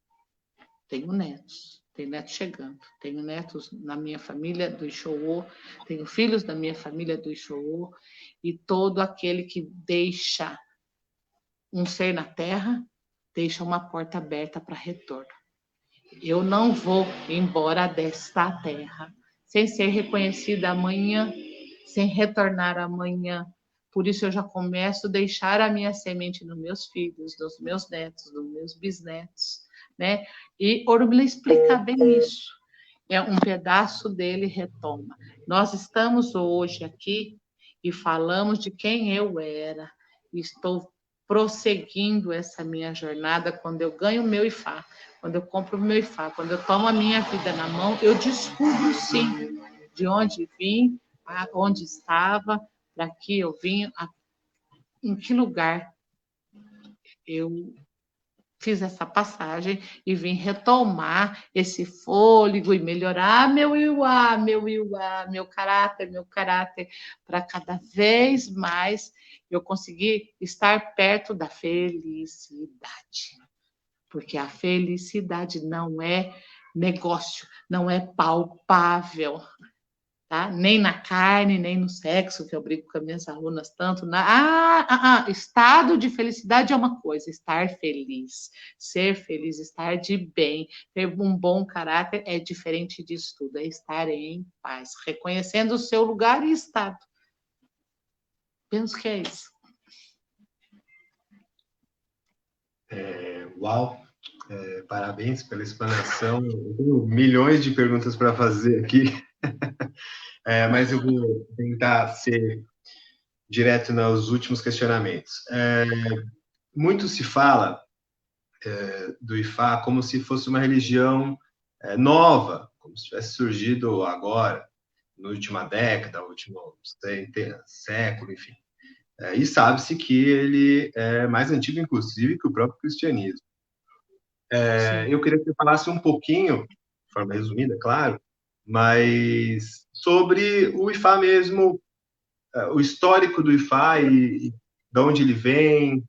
tenho netos chegando, tenho netos na minha família do Ixoô, tenho filhos da minha família do Ixoô, e todo aquele que deixa um ser na Terra, deixa uma porta aberta para retorno. Eu não vou embora desta Terra sem ser reconhecida amanhã, sem retornar amanhã. Por isso eu já começo a deixar a minha semente nos meus filhos, nos meus netos, nos meus bisnetos, né? E Orumilá explica bem isso. Um pedaço dele retoma. Nós estamos hoje aqui e falamos de quem eu era. Estou prosseguindo essa minha jornada quando eu ganho o meu Ifá, quando eu compro o meu Ifá, quando eu tomo a minha vida na mão, eu descubro, sim, de onde vim, onde estava, para que eu vim, em que lugar eu fiz essa passagem e vim retomar esse fôlego e melhorar meu Iuá, meu caráter, para cada vez mais eu conseguir estar perto da felicidade. Porque a felicidade não é negócio, não é palpável, tá? Nem na carne, nem no sexo, que eu brigo com as minhas alunas tanto. Estado de felicidade é uma coisa, estar feliz, ser feliz, estar de bem, ter um bom caráter é diferente disso tudo, é estar em paz, reconhecendo o seu lugar e estado. Penso que é isso. Uau! Parabéns pela explanação. Eu tenho milhões de perguntas para fazer aqui, mas eu vou tentar ser direto nos últimos questionamentos. Muito se fala do Ifá como se fosse uma religião nova, como se tivesse surgido agora, na última década, no último século, enfim. E sabe-se que ele é mais antigo, inclusive, que o próprio cristianismo. Eu queria que você falasse um pouquinho, de forma resumida, claro, mas sobre o Ifá mesmo, o histórico do Ifá e de onde ele vem,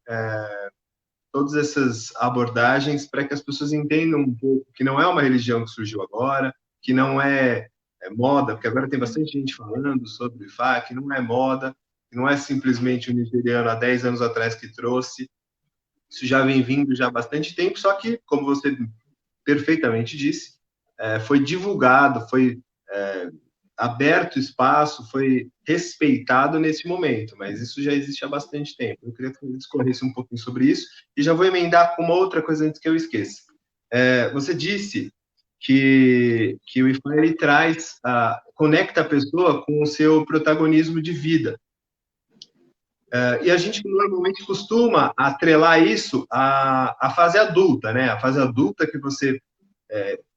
todas essas abordagens para que as pessoas entendam um pouco que não é uma religião que surgiu agora, que não é moda, porque agora tem bastante gente falando sobre o Ifá, que não é moda, que não é simplesmente um nigeriano há 10 anos atrás que trouxe. Isso já vem vindo já há bastante tempo, só que, como você perfeitamente disse, foi divulgado, foi aberto espaço, foi respeitado nesse momento, mas isso já existe há bastante tempo. Eu queria que você discorresse um pouquinho sobre isso, e já vou emendar com uma outra coisa antes que eu esqueça. Você disse que o Ifá ele conecta a pessoa com o seu protagonismo de vida. E a gente normalmente costuma atrelar isso à fase adulta, né? A fase adulta que você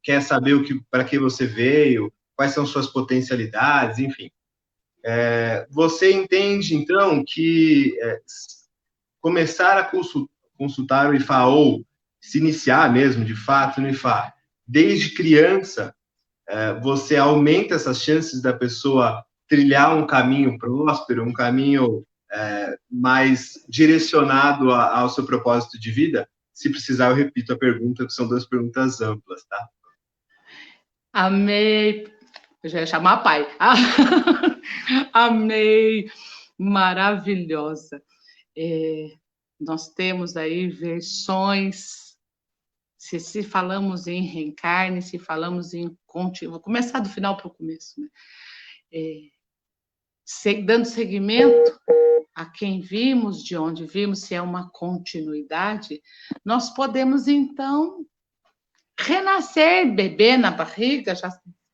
quer saber para que você veio, quais são suas potencialidades, enfim. Você entende, então, que começar a consultar o Ifá, ou se iniciar mesmo, de fato, no Ifá, desde criança, você aumenta essas chances da pessoa trilhar um caminho próspero, um caminho mais direcionado ao seu propósito de vida? Se precisar, eu repito a pergunta, que são 2 perguntas amplas, tá? Amei. Eu já ia chamar pai. Amei. Maravilhosa. Nós temos aí versões. Se falamos em reencarne, se falamos em contínuo. Vou começar do final para o começo, né? Dando seguimento a quem vimos, de onde vimos, se é uma continuidade, nós podemos, então, renascer, bebê na barriga, já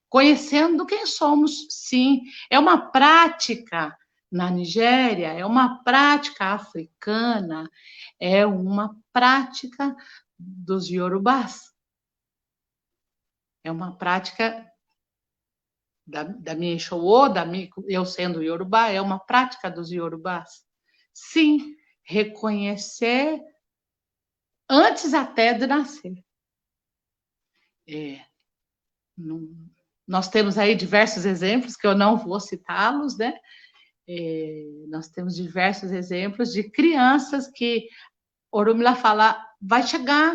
conhecendo quem somos, sim. É uma prática na Nigéria, é uma prática africana, é uma prática dos Yorubás. É uma prática da minha Ixoô, eu sendo Yorubá, é uma prática dos Yorubás. Sim, reconhecer antes até de nascer. Nós temos aí diversos exemplos, que eu não vou citá-los, né? Nós temos diversos exemplos de crianças que Orúmila fala, vai chegar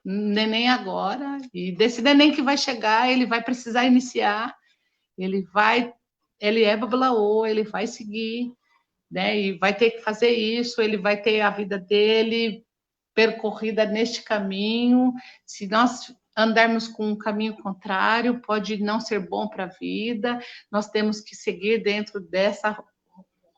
neném agora, e desse neném que vai chegar, ele vai precisar iniciar, ele é babalaô, ele vai seguir, né? E vai ter que fazer isso, ele vai ter a vida dele percorrida neste caminho. Se nós andarmos com um caminho contrário, pode não ser bom para a vida. Nós temos que seguir dentro dessa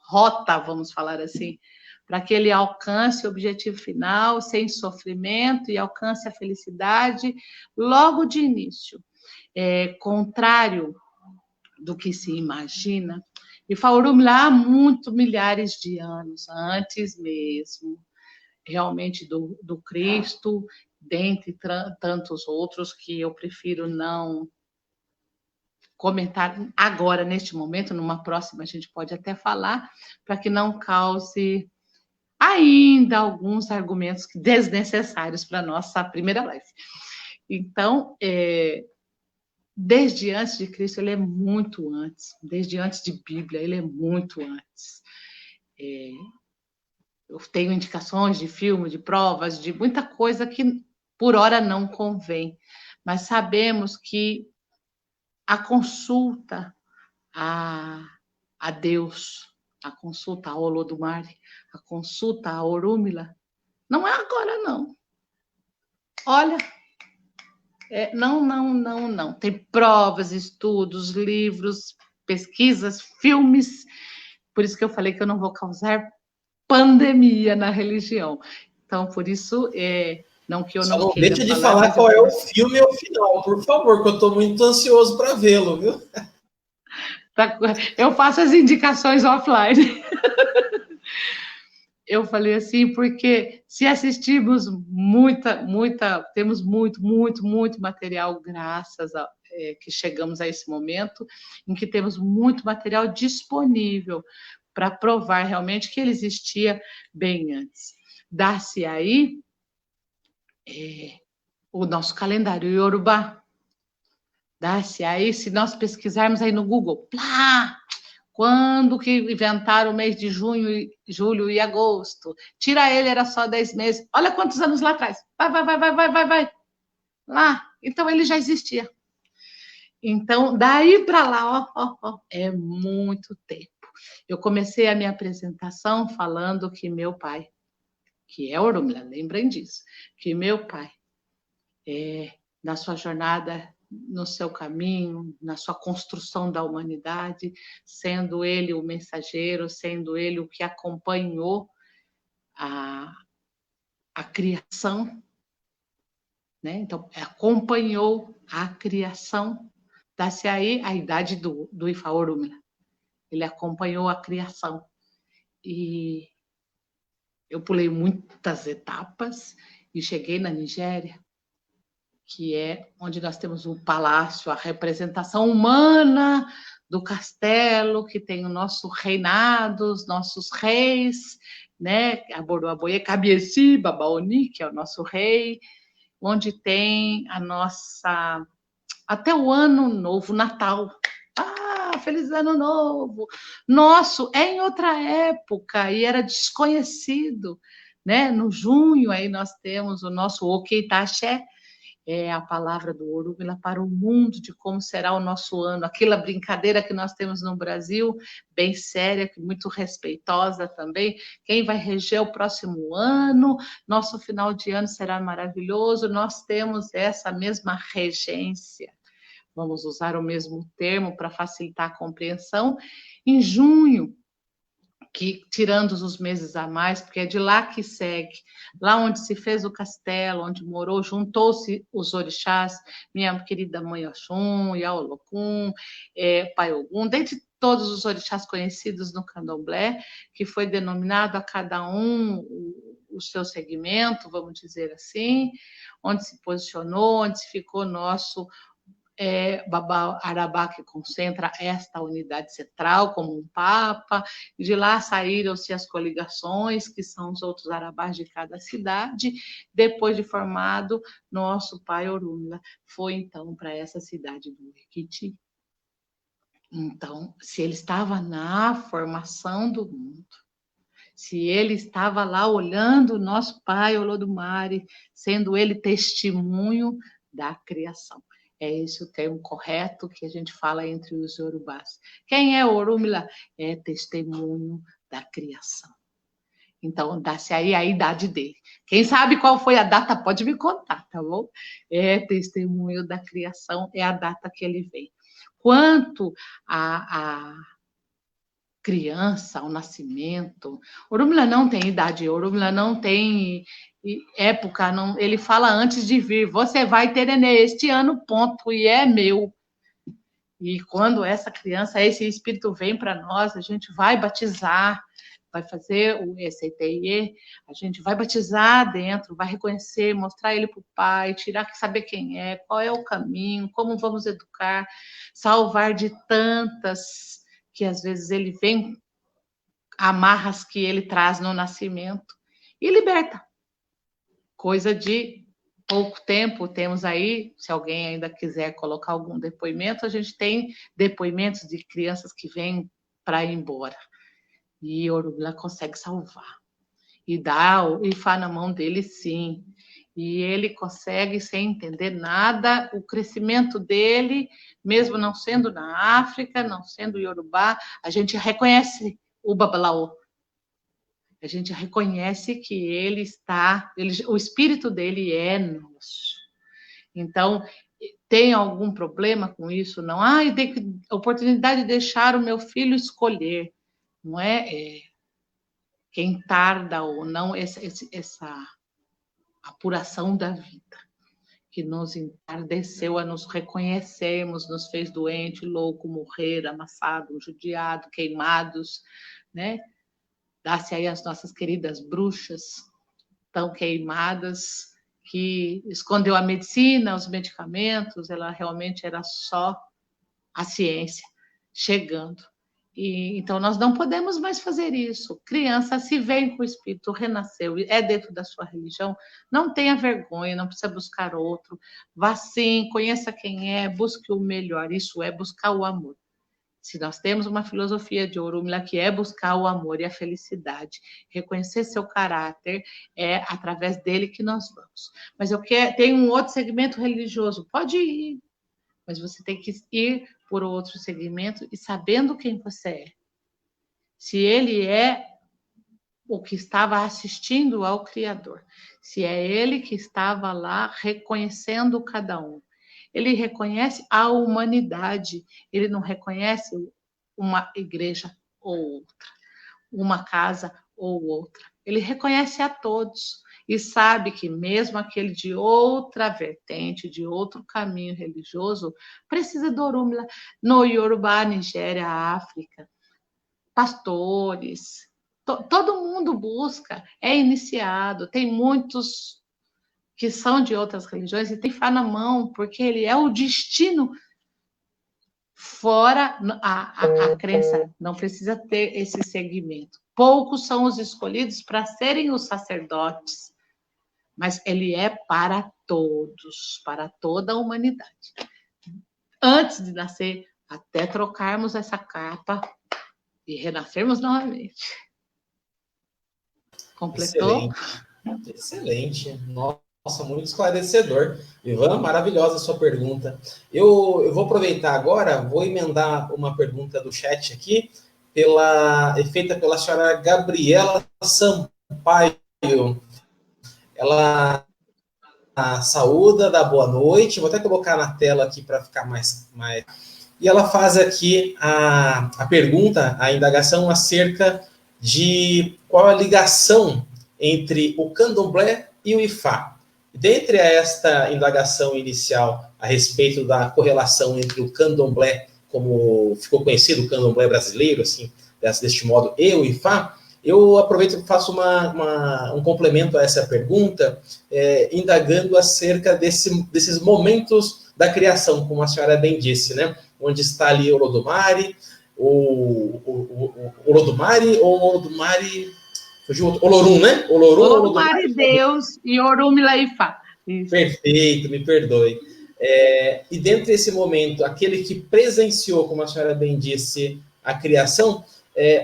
rota, vamos falar assim, para que ele alcance o objetivo final sem sofrimento e alcance a felicidade logo de início. Contrário do que se imagina, e Orúmila há milhares de anos, antes mesmo, realmente do Cristo, dentre tantos outros que eu prefiro não comentar agora, neste momento, numa próxima a gente pode até falar, para que não cause ainda alguns argumentos desnecessários para a nossa primeira live. Então, desde antes de Cristo, ele é muito antes. Desde antes de Bíblia, ele é muito antes. Eu tenho indicações de filme, de provas, de muita coisa que por hora não convém. Mas sabemos que a consulta a Deus, a consulta a Olodumare, a consulta a Orúmila, não é agora, não. Olha, não. Tem provas, estudos, livros, pesquisas, filmes. Por isso que eu falei que eu não vou causar pandemia na religião. Então, por isso, não que eu Só não queira deixa de falar qual é o filme e o final, por favor, que eu estou muito ansioso para vê-lo, viu? Eu faço as indicações offline. Eu falei assim, porque se assistimos temos muito material, graças a que chegamos a esse momento, em que temos muito material disponível para provar realmente que ele existia bem antes. Dá-se aí o nosso calendário Yorubá. Dá-se aí, se nós pesquisarmos aí no Google, quando que inventaram o mês de junho, julho e agosto? Tira ele, era só 10 meses. Olha quantos anos lá atrás. Vai. Lá. Então, ele já existia. Então, daí para lá, é muito tempo. Eu comecei a minha apresentação falando que meu pai, que é Orúmila, lembrem disso, que meu pai, na sua jornada, no seu caminho, na sua construção da humanidade, sendo ele o mensageiro, sendo ele o que acompanhou a criação, né? Então, acompanhou a criação, dá-se aí a idade do Ifa Orúmila. Ele acompanhou a criação. E eu pulei muitas etapas e cheguei na Nigéria, que é onde nós temos um palácio, a representação humana do castelo, que tem o nosso reinado, os nossos reis, né? Aboroaboye, Kabiesi, Babaoni, que é o nosso rei, onde tem a nossa... até o Ano Novo, Natal. Feliz Ano Novo! Nosso, em outra época, e era desconhecido, né? No junho, aí nós temos o nosso Okeitaxé, a palavra do Orúmila para o mundo, de como será o nosso ano, aquela brincadeira que nós temos no Brasil, bem séria, muito respeitosa também, quem vai reger o próximo ano, nosso final de ano será maravilhoso, nós temos essa mesma regência, vamos usar o mesmo termo para facilitar a compreensão, em junho, que tirando os meses a mais, porque é de lá que segue, lá onde se fez o castelo, onde morou, juntou-se os orixás, minha querida mãe Oxum, Yaolocum, Pai Ogum, dentre todos os orixás conhecidos no candomblé, que foi denominado a cada um o seu segmento, vamos dizer assim, onde se posicionou, onde se ficou nosso Baba Arabá, que concentra esta unidade central como um papa, e de lá saíram-se as coligações, que são os outros arabás de cada cidade, depois de formado, nosso pai Orúmila foi então para essa cidade do Equiti. Então, se ele estava na formação do mundo, se ele estava lá olhando o nosso pai Olodumare, sendo ele testemunho da criação. É esse o termo correto que a gente fala entre os Yorubás. Quem é Orunmila? É testemunho da criação. Então, dá-se aí a idade dele. Quem sabe qual foi a data, pode me contar, tá bom? É testemunho da criação, é a data que ele veio. Quanto a criança, ao nascimento, Orunmila não tem idade, Orunmila não tem época, não, ele fala antes de vir, você vai ter nenê este ano, ponto, e é meu. E quando essa criança, esse espírito vem para nós, a gente vai batizar, vai fazer o ECTIE, a gente vai batizar dentro, vai reconhecer, mostrar ele para o pai, saber quem é, qual é o caminho, como vamos educar, salvar de tantas que às vezes ele vem, amarras que ele traz no nascimento e liberta. Coisa de pouco tempo, temos aí, se alguém ainda quiser colocar algum depoimento, a gente tem depoimentos de crianças que vêm para ir embora. E Orunmila consegue salvar. E dá o Ifá na mão dele, sim. E ele consegue, sem entender nada, o crescimento dele, mesmo não sendo na África, não sendo Yorubá, a gente reconhece o Babalaô. A gente reconhece que ele está, o espírito dele é nosso. Então, tem algum problema com isso? Não? Eu tenho a oportunidade de deixar o meu filho escolher. Não é, quem tarda ou não, essa apuração da vida, que nos entardeceu a nos reconhecermos, nos fez doente, louco, morrer, amassado, judiado, queimados, né? Dá-se aí as nossas queridas bruxas, tão queimadas, que escondeu a medicina, os medicamentos, ela realmente era só a ciência chegando. Então, nós não podemos mais fazer isso. Criança, se vem com o espírito, renasceu, é dentro da sua religião, não tenha vergonha, não precisa buscar outro. Vá sim, conheça quem é, busque o melhor. Isso é buscar o amor. Se nós temos uma filosofia de Orunmila que é buscar o amor e a felicidade, reconhecer seu caráter, é através dele que nós vamos. Mas eu tenho um outro segmento religioso, pode ir, mas você tem que ir por outro segmento e sabendo quem você é. Se ele é o que estava assistindo ao Criador, se é ele que estava lá reconhecendo cada um. Ele reconhece a humanidade, ele não reconhece uma igreja ou outra, uma casa ou outra. Ele reconhece a todos e sabe que mesmo aquele de outra vertente, de outro caminho religioso, precisa de Orunmila. No Yorubá, Nigéria, África, pastores, todo mundo busca, é iniciado, tem muitos que são de outras religiões e tem Ifá na mão, porque ele é o destino. Fora a crença, não precisa ter esse segmento. Poucos são os escolhidos para serem os sacerdotes, mas ele é para todos, para toda a humanidade. Antes de nascer, até trocarmos essa capa e renascermos novamente. Completou? Excelente. Excelente. Nossa, muito esclarecedor. Ivan, maravilhosa a sua pergunta. Eu vou aproveitar agora, vou emendar uma pergunta do chat aqui, feita pela senhora Gabriela Sampaio. Ela saúda, dá boa noite. Vou até colocar na tela aqui para ficar mais... E ela faz aqui a pergunta, a indagação acerca de qual a ligação entre o candomblé e o Ifá. Dentre esta indagação inicial a respeito da correlação entre o candomblé, como ficou conhecido o candomblé brasileiro, assim, deste modo, e o Ifá, eu aproveito e faço um complemento a essa pergunta, indagando acerca desses momentos da criação, como a senhora bem disse, né? Onde está ali Olodumare, Olodumare ou Olodumare... Olorum, né? Olodumare Deus e Orunmila Ifá. Perfeito, me perdoe. E dentro desse momento, aquele que presenciou, como a senhora bem disse, a criação,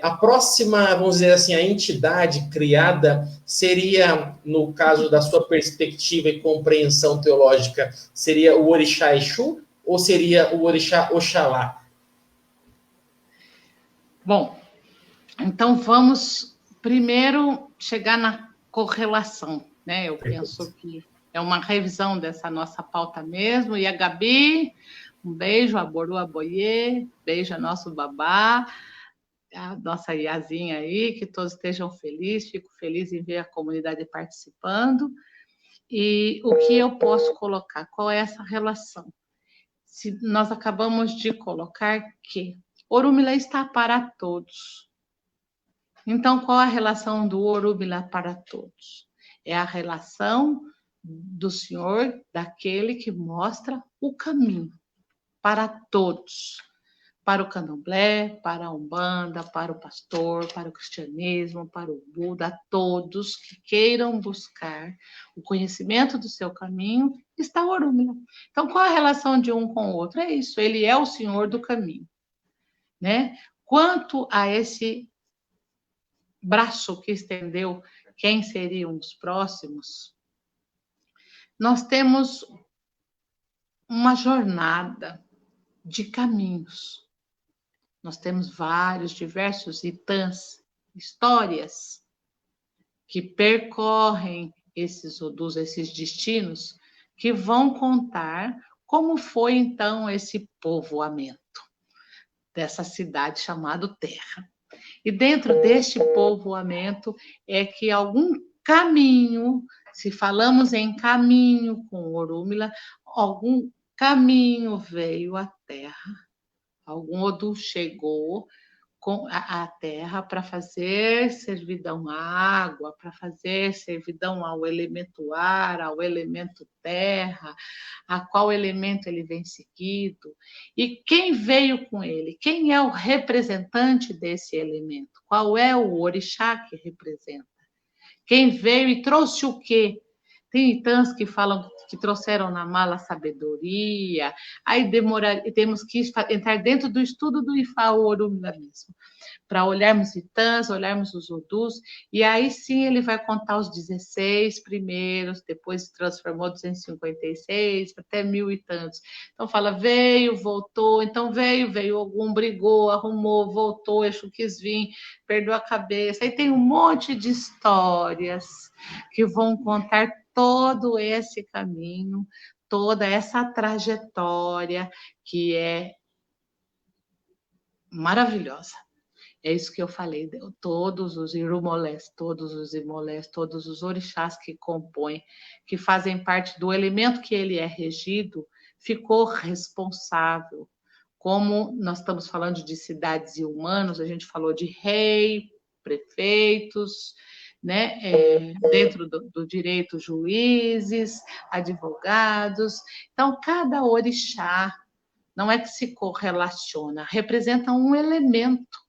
a próxima, vamos dizer assim, a entidade criada seria, no caso da sua perspectiva e compreensão teológica, seria o Orixá Exu ou seria o Orixá Oxalá? Bom, então vamos primeiro chegar na correlação, né? Eu penso que é uma revisão dessa nossa pauta mesmo. E a Gabi, um beijo, a Boru Aboye, beijo a nosso babá, a nossa Iazinha aí, que todos estejam felizes, fico feliz em ver a comunidade participando. E o que eu posso colocar? Qual é essa relação? Se nós acabamos de colocar que Orúmila está para todos. Então, qual a relação do Orúmila para todos? É a relação do Senhor, daquele que mostra o caminho para todos. Para o candomblé, para a umbanda, para o pastor, para o cristianismo, para o Buda, todos que queiram buscar o conhecimento do seu caminho, está o Orúmila. Então, qual a relação de um com o outro? É isso, ele é o Senhor do caminho, né? Quanto a esse braço que estendeu, quem seriam os próximos? Nós temos uma jornada de caminhos. Nós temos vários, diversos itãs, histórias que percorrem esses odus, esses destinos, que vão contar como foi então esse povoamento dessa cidade chamada Terra. E dentro deste povoamento é que algum caminho, se falamos em caminho com Orúmila, algum caminho veio à Terra. Algum Odu chegou com a terra para fazer servidão à água, para fazer servidão ao elemento ar, ao elemento terra, a qual elemento ele vem seguido, e quem veio com ele, quem é o representante desse elemento, qual é o orixá que representa, quem veio e trouxe o quê? Tem itãs que falam que trouxeram na mala sabedoria, aí temos que entrar dentro do estudo do Ifá Orúmila mesmo, para olharmos itãs, olharmos os odus, e aí sim ele vai contar os 16 primeiros, depois se transformou 256, até 1000 e tantos. Então fala, veio, voltou, então veio algum, brigou, arrumou, voltou, Exu quis vir, perdeu a cabeça. Aí tem um monte de histórias que vão contar todo esse caminho, toda essa trajetória que é maravilhosa. É isso que eu falei, todos os irumolés, todos os imolés, todos os orixás que compõem, que fazem parte do elemento que ele é regido, ficou responsável. Como nós estamos falando de cidades e humanos, a gente falou de rei, prefeitos, né? Dentro do direito, juízes, advogados. Então, cada orixá não é que se correlaciona, representa um elemento.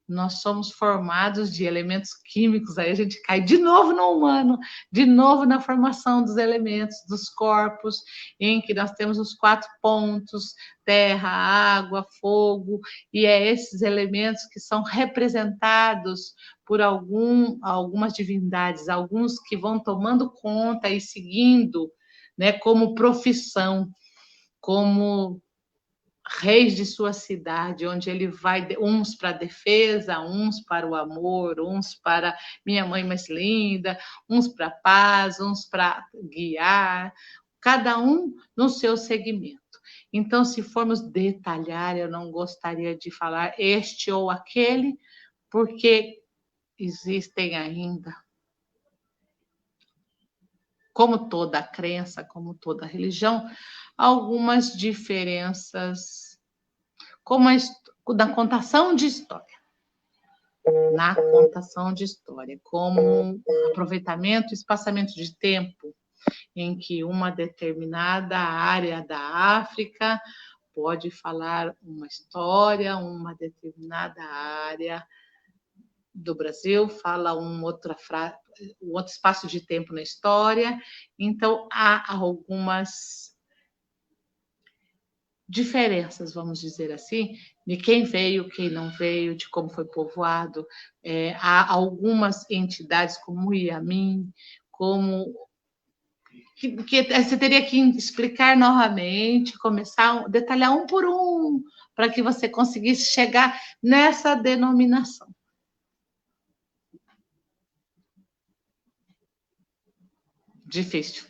Nós somos formados de elementos químicos, aí a gente cai de novo no humano, de novo na formação dos elementos, dos corpos, em que nós temos os 4 pontos, terra, água, fogo, e é esses elementos que são representados por algumas divindades, alguns que vão tomando conta e seguindo, né, como profissão, como reis de sua cidade, onde ele vai, uns para a defesa, uns para o amor, uns para minha mãe mais linda, uns para a paz, uns para guiar, cada um no seu segmento. Então, se formos detalhar, eu não gostaria de falar este ou aquele, porque existem ainda, como toda crença, como toda religião, algumas diferenças, como na contação de história. Na contação de história, como aproveitamento e espaçamento de tempo, em que uma determinada área da África pode falar uma história, uma determinada área do Brasil fala um outro espaço de tempo na história. Então, há algumas diferenças, vamos dizer assim, de quem veio, quem não veio, de como foi povoado. Há algumas entidades como o Iamin, que você teria que explicar novamente, começar a detalhar um por um, para que você conseguisse chegar nessa denominação. Difícil.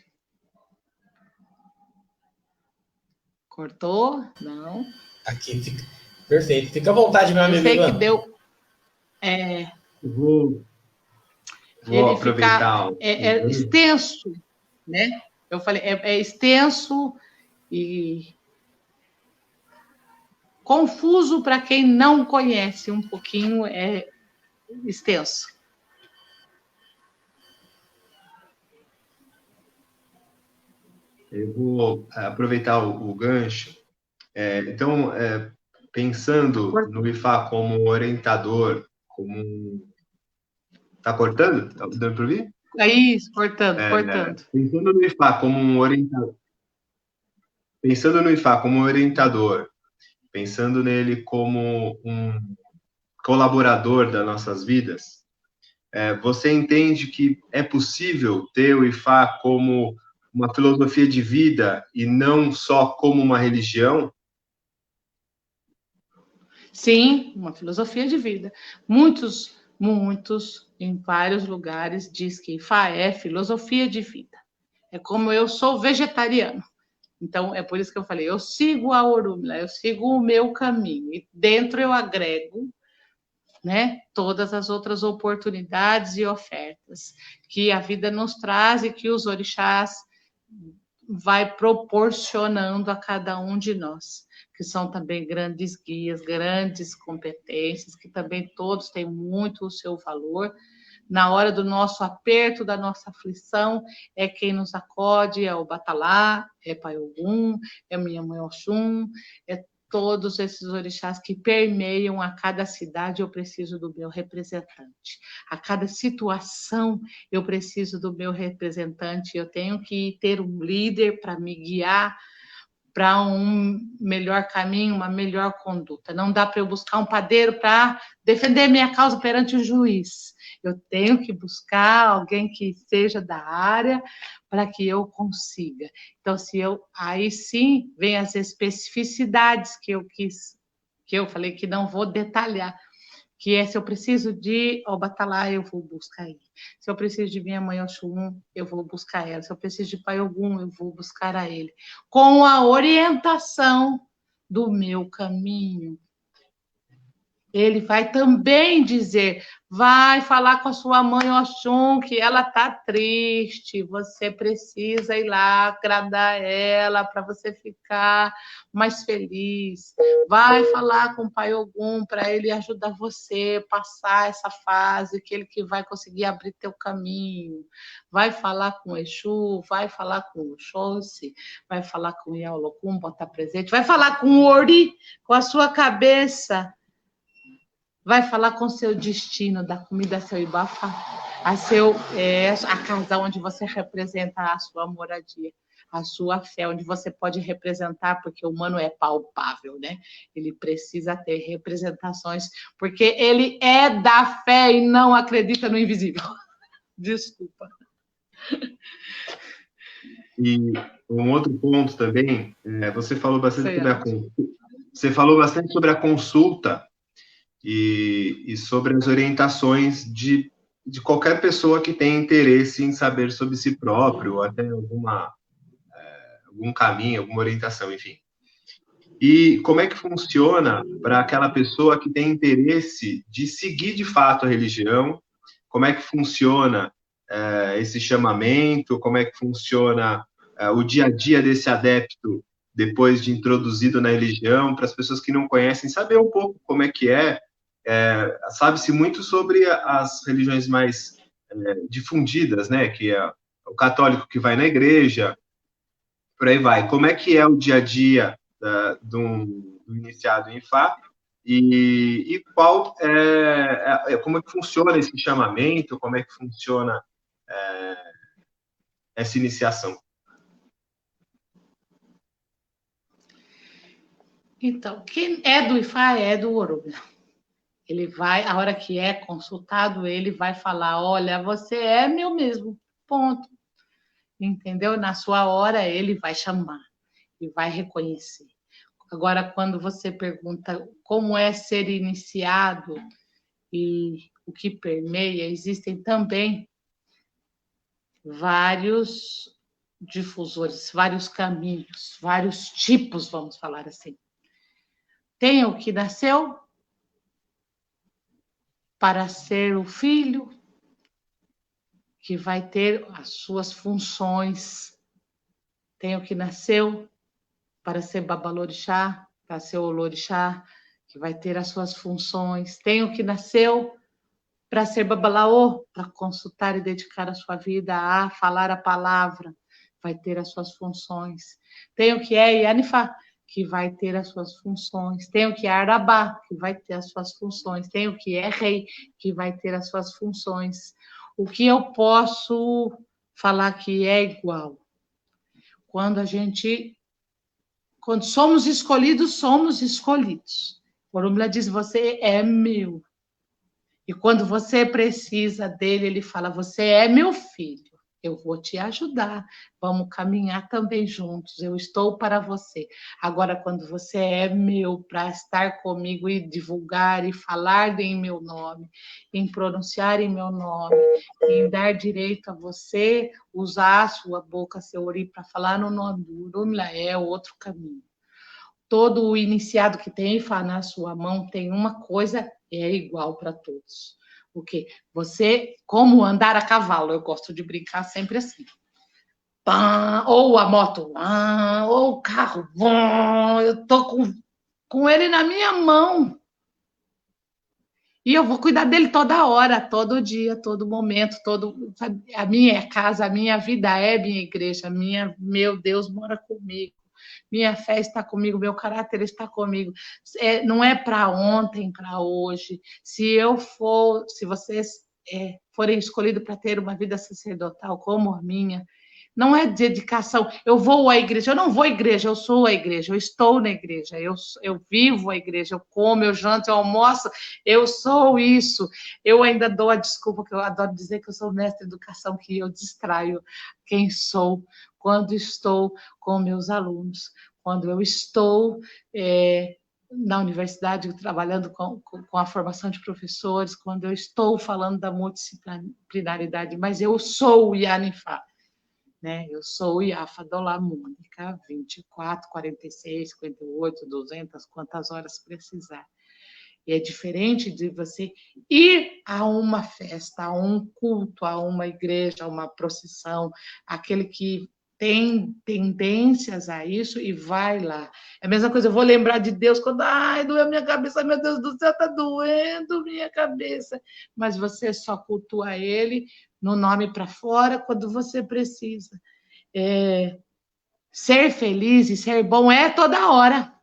Cortou? Não. Aqui fica. Perfeito. Fica à vontade, meu amigo. Eu sei Ivan. que deu. Vou aproveitar. É extenso, né? Eu falei, é extenso e confuso para quem não conhece um pouquinho, é extenso. Eu vou aproveitar o gancho. Então, pensando no IFA como orientador, Tá cortando? Tá dando para ouvir? É isso, cortando. Pensando no IFA como um orientador, pensando no IFA como orientador, pensando nele como um colaborador das nossas vidas, você entende que é possível ter o IFA como uma filosofia de vida e não só como uma religião? Sim, uma filosofia de vida. Muitos, em vários lugares, diz que IFA é filosofia de vida. É como eu sou vegetariano. Então, é por isso que eu falei, eu sigo a Orúmila, eu sigo o meu caminho. E dentro eu agrego, né, todas as outras oportunidades e ofertas que a vida nos traz e que os orixás vai proporcionando a cada um de nós, que são também grandes guias, grandes competências, que também todos têm muito o seu valor. Na hora do nosso aperto, da nossa aflição, é quem nos acode, é o Batalá, é Pai Ogum, é minha mãe Oxum, é todos esses orixás que permeiam a cada cidade. Eu preciso do meu representante. A cada situação, eu preciso do meu representante. Eu tenho que ter um líder para me guiar para um melhor caminho, uma melhor conduta. Não dá para eu buscar um padeiro para defender minha causa perante o juiz. Eu tenho que buscar alguém que seja da área para que eu consiga. Então, aí sim vem as especificidades que eu falei que não vou detalhar, que é se eu preciso de Obatalá, eu vou buscar ele. Se eu preciso de minha mãe Oxum, eu vou buscar ela. Se eu preciso de Pai Ogum, eu vou buscar a ele. Com a orientação do meu caminho. Ele vai também dizer, vai falar com a sua mãe Oxum, que ela está triste, você precisa ir lá agradar ela para você ficar mais feliz. Vai falar com o Pai Ogum para ele ajudar você a passar essa fase, que ele que vai conseguir abrir teu caminho. Vai falar com o Exu, vai falar com o Oxóssi, vai falar com o Yaolocum, botar presente, vai falar com o Ori, com a sua cabeça. Vai falar com o seu destino, da comida seu Ibafá, a casa onde você representa a sua moradia, a sua fé, onde você pode representar, porque o humano é palpável, né? Ele precisa ter representações, porque ele é da fé e não acredita no invisível. Desculpa. E um outro ponto também, você falou bastante sobre a consulta e sobre as orientações de qualquer pessoa que tenha interesse em saber sobre si próprio, ou até algum caminho, alguma orientação, enfim. E como é que funciona para aquela pessoa que tem interesse de seguir de fato a religião? Como é que funciona esse chamamento? Como é que funciona o dia a dia desse adepto depois de introduzido na religião? Para as pessoas que não conhecem, saber um pouco como é que é. Sabe-se muito sobre as religiões mais difundidas, né? Que é o católico que vai na igreja, por aí vai. Como é que é o dia a dia do iniciado em Ifá e como é que funciona esse chamamento, como é que funciona essa iniciação? Então, quem é do Ifá é do Orumila. Ele vai, a hora que é consultado, ele vai falar, olha, você é meu mesmo, ponto. Entendeu? Na sua hora, ele vai chamar e vai reconhecer. Agora, quando você pergunta como é ser iniciado e o que permeia, existem também vários difusores, vários caminhos, vários tipos, vamos falar assim. Tem o que nasceu para ser o filho, que vai ter as suas funções. Tem o que nasceu para ser babalorixá, para ser olorixá, que vai ter as suas funções. Tem o que nasceu para ser babalaô, para consultar e dedicar a sua vida a falar a palavra, vai ter as suas funções. Tem o que é Yanifá, que vai ter as suas funções. Tem o que é Arabá, que vai ter as suas funções. Tem o que é Rei, que vai ter as suas funções. O que eu posso falar que é igual? Quando somos escolhidos, somos escolhidos. Orumila diz, você é meu. E quando você precisa dele, ele fala, você é meu filho, eu vou te ajudar, vamos caminhar também juntos, eu estou para você. Agora, quando você é meu para estar comigo e divulgar e falar em meu nome, em pronunciar em meu nome, em dar direito a você usar a sua boca, seu ori, para falar no nome do Orumila, é outro caminho. Todo o iniciado que tem Ifá na sua mão tem uma coisa, é igual para todos. O quê? Você, como andar a cavalo, eu gosto de brincar sempre assim. Pã, ou a moto, ou o carro, eu tô com ele na minha mão. E eu vou cuidar dele toda hora, todo dia, todo momento, sabe? A minha casa, a minha vida é minha igreja, meu Deus mora comigo. Minha fé está comigo, meu caráter está comigo. Não é para ontem, para hoje. Se vocês forem escolhidos para ter uma vida sacerdotal como a minha, não é dedicação. Eu vou à igreja, eu não vou à igreja, eu sou a igreja, eu estou na igreja, eu vivo a igreja, eu como, eu janto, eu almoço, eu sou isso. Eu ainda dou a desculpa, que eu adoro dizer que eu sou mestre de educação, que eu distraio quem sou quando estou com meus alunos, quando eu estou na universidade trabalhando com a formação de professores, quando eu estou falando da multidisciplinaridade, mas eu sou o Yanifá. Né? Eu sou o Iafa Dolá Mônica, 24, 46, 58, 200, quantas horas precisar. E é diferente de você ir a uma festa, a um culto, a uma igreja, a uma procissão, aquele que tem tendências a isso e vai lá. É a mesma coisa, eu vou lembrar de Deus quando, doeu minha cabeça, meu Deus do céu, está doendo minha cabeça. Mas você só cultua Ele no nome para fora quando você precisa. Ser feliz e ser bom é toda hora.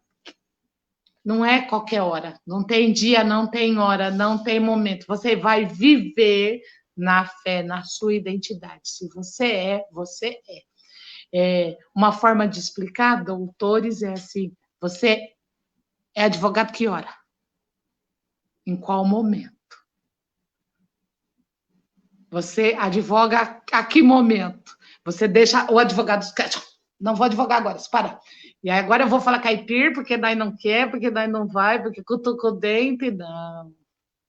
Não é qualquer hora. Não tem dia, não tem hora, não tem momento. Você vai viver na fé, na sua identidade. Se você é, você é. Uma forma de explicar, doutores, é assim: você é advogado que hora? Em qual momento? Você advoga a que momento? Você deixa o advogado... Não vou advogar agora, para. E aí agora eu vou falar caipir, porque daí não quer, porque daí não vai, porque cutuca o dente. Não.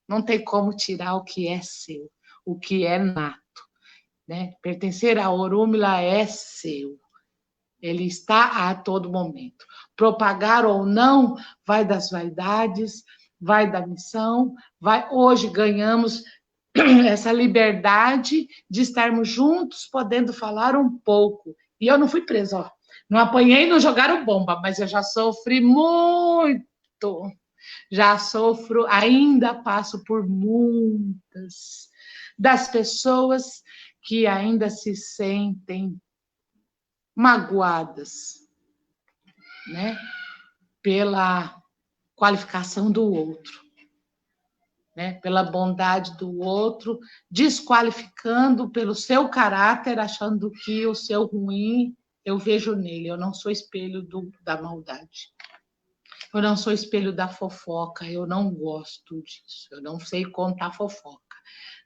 Não tem como tirar o que é seu, o que é nato. Né? Pertencer a Orumila é seu. Ele está a todo momento. Propagar ou não, vai das vaidades, vai da missão, vai. Hoje ganhamos essa liberdade de estarmos juntos, podendo falar um pouco. E eu não fui presa, ó. Não apanhei, não jogaram bomba, mas eu já sofri muito. Já sofro, ainda passo por muitas das pessoas que ainda se sentem magoadas, né? Pela qualificação do outro. Né, pela bondade do outro, desqualificando pelo seu caráter, achando que o seu ruim eu vejo nele, eu não sou espelho da maldade. Eu não sou espelho da fofoca, eu não gosto disso, eu não sei contar fofoca.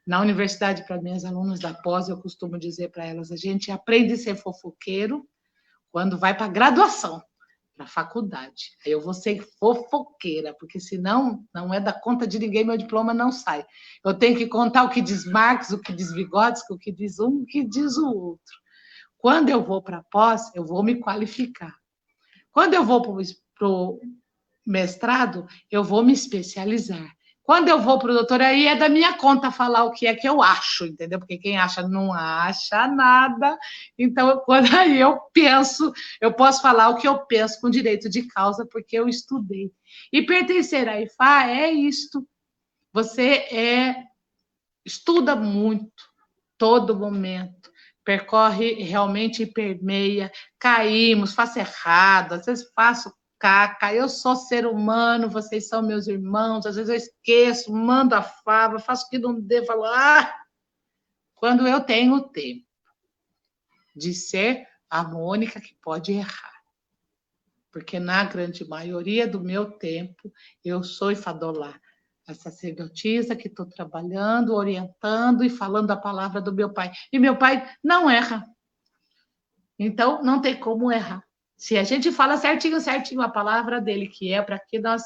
Na universidade, para minhas alunas da pós, eu costumo dizer para elas, a gente aprende a ser fofoqueiro quando vai para a graduação, para a faculdade. Aí eu vou ser fofoqueira, porque senão não é da conta de ninguém, meu diploma não sai. Eu tenho que contar o que diz Marx, o que diz Vygotsky, o que diz um, o que diz o outro. Quando eu vou para a pós, eu vou me qualificar. Quando eu vou para o mestrado, eu vou me especializar. Quando eu vou para o doutor, aí é da minha conta falar o que é que eu acho, entendeu? Porque quem acha não acha nada. Então, quando aí eu penso, eu posso falar o que eu penso com direito de causa, porque eu estudei. E pertencer à IFA é isto. Você estuda muito, todo momento, percorre realmente e permeia. Caímos, faço errado, às vezes faço caca, eu sou ser humano, vocês são meus irmãos, às vezes eu esqueço, mando a fava, faço o que não devo, falo, quando eu tenho tempo de ser a Mônica que pode errar. Porque na grande maioria do meu tempo, eu sou Ifadolá, a sacerdotisa que estou trabalhando, orientando e falando a palavra do meu pai. E meu pai não erra. Então, não tem como errar. Se a gente fala certinho, certinho a palavra dele, que é para que nós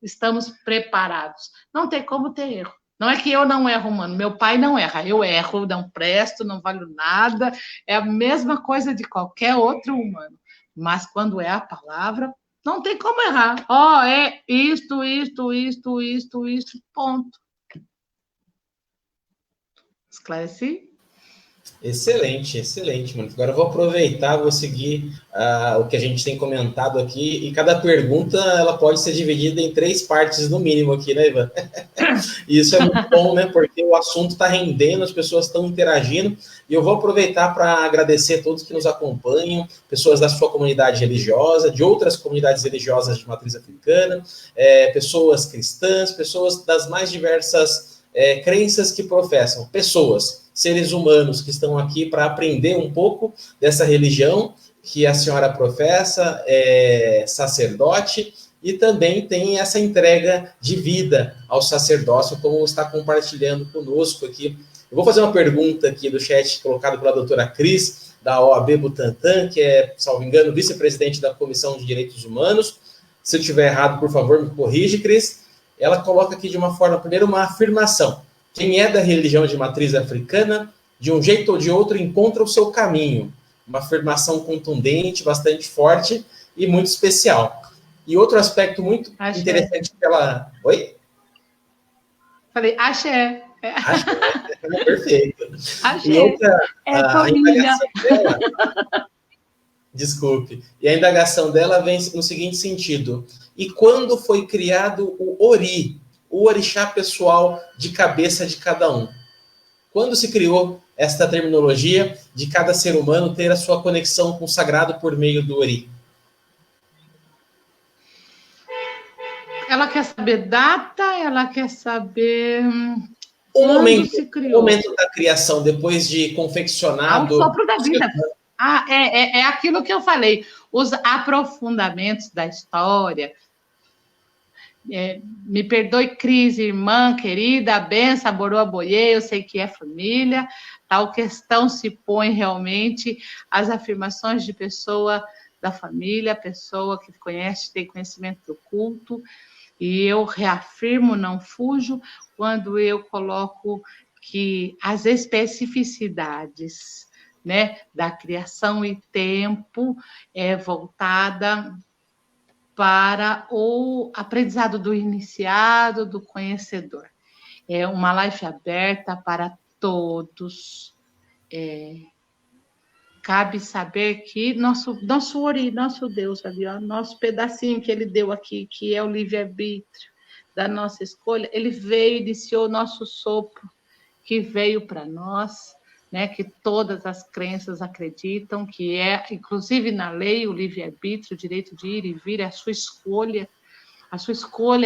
estamos preparados, não tem como ter erro. Não é que eu não erro, mano. Meu pai não erra. Eu erro, não presto, não valho nada. É a mesma coisa de qualquer outro humano. Mas quando é a palavra, não tem como errar. É isto, ponto. Esclareci? Excelente, excelente, mano. Agora eu vou aproveitar, vou seguir o que a gente tem comentado aqui, e cada pergunta ela pode ser dividida em 3 partes no mínimo aqui, né, Ivan? E isso é muito bom, né? Porque o assunto está rendendo, as pessoas estão interagindo, e eu vou aproveitar para agradecer a todos que nos acompanham, pessoas da sua comunidade religiosa, de outras comunidades religiosas de matriz africana, pessoas cristãs, pessoas das mais diversas crenças que professam, seres humanos que estão aqui para aprender um pouco dessa religião que a senhora professa, é sacerdote, e também tem essa entrega de vida ao sacerdócio, como está compartilhando conosco aqui. Eu vou fazer uma pergunta aqui do chat colocado pela doutora Cris, da OAB Butantã, que é, salvo engano, vice-presidente da Comissão de Direitos Humanos. Se eu estiver errado, por favor, me corrige, Cris. Ela coloca aqui de uma forma, primeiro, uma afirmação. Quem é da religião de matriz africana, de um jeito ou de outro, encontra o seu caminho. Uma afirmação contundente, bastante forte e muito especial. E outro aspecto muito interessante que ela... Oi? Falei, axé. Axé, perfeito. Axé. E outra, a indagação dela... Desculpe. E a indagação dela vem no seguinte sentido. E quando foi criado o Ori, o orixá pessoal de cabeça de cada um? Quando se criou esta terminologia de cada ser humano ter a sua conexão com o sagrado por meio do Ori? Ela quer saber data, ela quer saber o momento, se criou. O momento da criação, depois de confeccionado... O sopro da vida. É aquilo que eu falei. Os aprofundamentos da história... me perdoe, Cris, irmã querida, benção, Borô Aboiê, eu sei que é família, tal questão se põe realmente as afirmações de pessoa da família, pessoa que conhece, tem conhecimento do culto, e eu reafirmo, não fujo, quando eu coloco que as especificidades, né, da criação e tempo é voltada para o aprendizado do iniciado, do conhecedor. É uma live aberta para todos. Cabe saber que nosso Ori, nosso Deus ali, nosso pedacinho que ele deu aqui, que é o livre-arbítrio da nossa escolha, ele veio, iniciou o nosso sopro, que veio para nós, né, que todas as crenças acreditam que é, inclusive na lei, o livre-arbítrio, o direito de ir e vir, é a sua escolha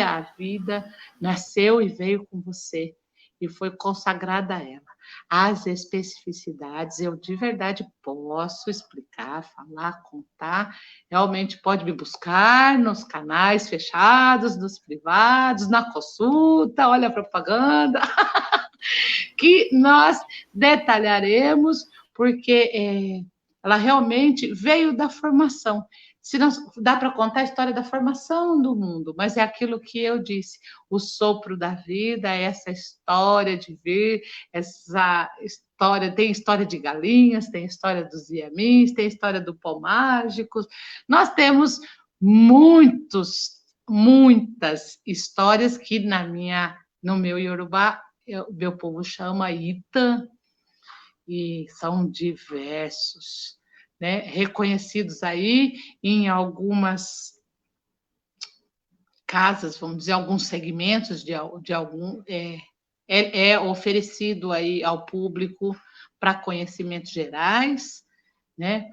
à vida, nasceu e veio com você. e foi consagrada a ela. As especificidades, eu de verdade posso explicar, falar, contar. Realmente pode me buscar nos canais fechados, nos privados, na consulta, olha a propaganda, que nós detalharemos, porque ela realmente veio da formação. Se não dá para contar a história da formação do mundo, mas é aquilo que eu disse, o sopro da vida, essa história de vir, essa história, tem história de galinhas, tem história dos iamins, tem história do pó mágico, nós temos muitas histórias que no meu Yorubá, meu povo chama Ita, e são diversos, né, reconhecidos aí em algumas casas, vamos dizer, alguns segmentos de algum oferecido aí ao público para conhecimentos gerais, né?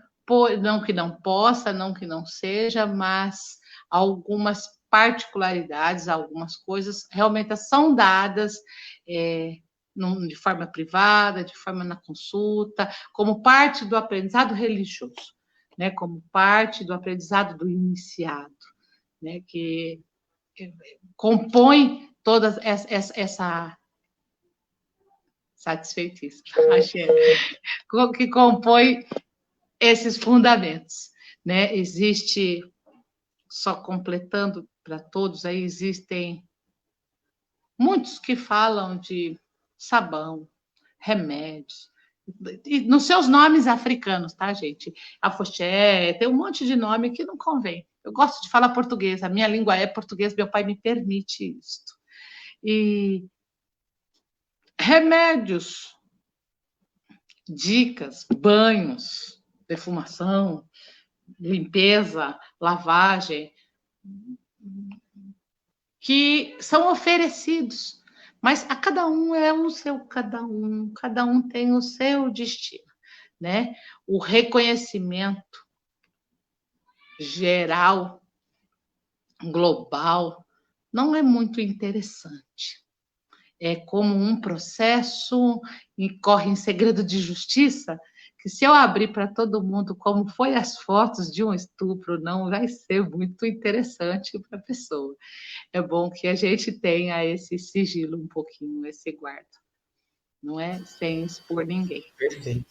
Não que não possa, não que não seja, mas algumas particularidades, algumas coisas realmente são dadas de forma privada, de forma na consulta, como parte do aprendizado religioso, né? Como parte do aprendizado do iniciado, né? Que compõe toda essa satisfeitíssima, que compõe esses fundamentos, né? Existe, só completando para todos, aí existem muitos que falam de sabão, remédios, e nos seus nomes africanos, tá, gente? Afoxé, tem um monte de nome que não convém. Eu gosto de falar português, a minha língua é português, meu pai me permite isto. E remédios, dicas, banhos, defumação, limpeza, lavagem, que são oferecidos, mas a cada um é o seu cada um tem o seu destino, né? O reconhecimento geral, global, não é muito interessante. É como um processo e corre em segredo de justiça, que se eu abrir para todo mundo como foi as fotos de um estupro, não vai ser muito interessante para a pessoa. É bom que a gente tenha esse sigilo um pouquinho, esse guarda, não é? Sem expor ninguém. Perfeito.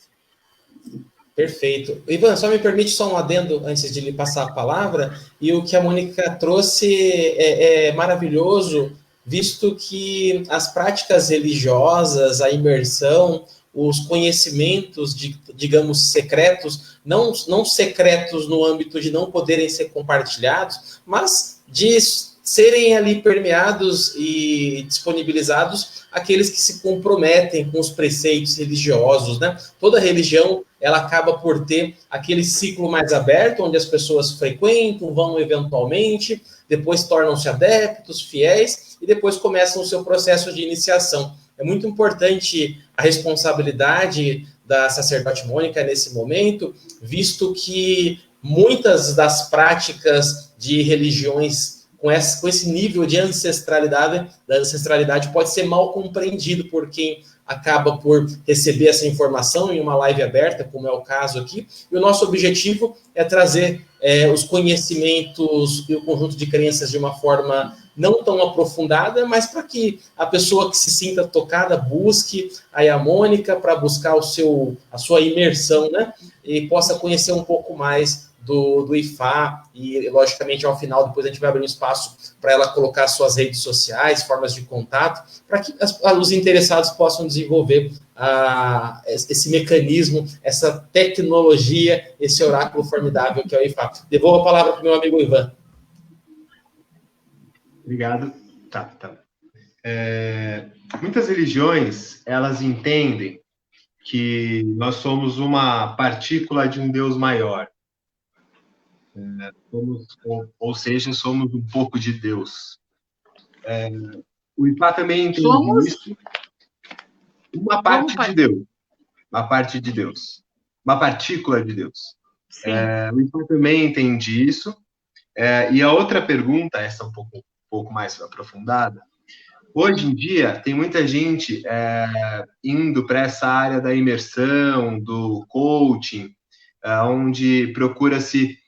Perfeito. Ivan, só me permite só um adendo antes de lhe passar a palavra, e o que a Mônica trouxe é maravilhoso, visto que as práticas religiosas, a imersão, os conhecimentos, digamos, secretos, não secretos no âmbito de não poderem ser compartilhados, mas de serem ali permeados e disponibilizados aqueles que se comprometem com os preceitos religiosos, né? Toda religião, ela acaba por ter aquele ciclo mais aberto, onde as pessoas frequentam, vão eventualmente, depois tornam-se adeptos, fiéis, e depois começam o seu processo de iniciação. É muito importante a responsabilidade da sacerdote Mônica nesse momento, visto que muitas das práticas de religiões com esse nível de ancestralidade pode ser mal compreendido por quem acaba por receber essa informação em uma live aberta, como é o caso aqui. E o nosso objetivo é trazer os conhecimentos e o conjunto de crenças de uma forma não tão aprofundada, mas para que a pessoa que se sinta tocada busque a Mônica para buscar a sua imersão, né? E possa conhecer um pouco mais do IFA, e logicamente ao final depois a gente vai abrir um espaço para ela colocar suas redes sociais, formas de contato, para que os interessados possam desenvolver esse mecanismo, essa tecnologia, esse oráculo formidável que é o IFA. Devolvo a palavra para o meu amigo Ivan. Obrigado. Tá. Muitas religiões, elas entendem que nós somos uma partícula de um Deus maior. Ou seja, somos um pouco de Deus. O IFA também entende isso. Uma parte de Deus. Uma parte de Deus. Uma partícula de Deus. O IFA também entende isso. E a outra pergunta, essa um pouco mais aprofundada, hoje em dia, tem muita gente indo para essa área da imersão, do coaching, onde procura-se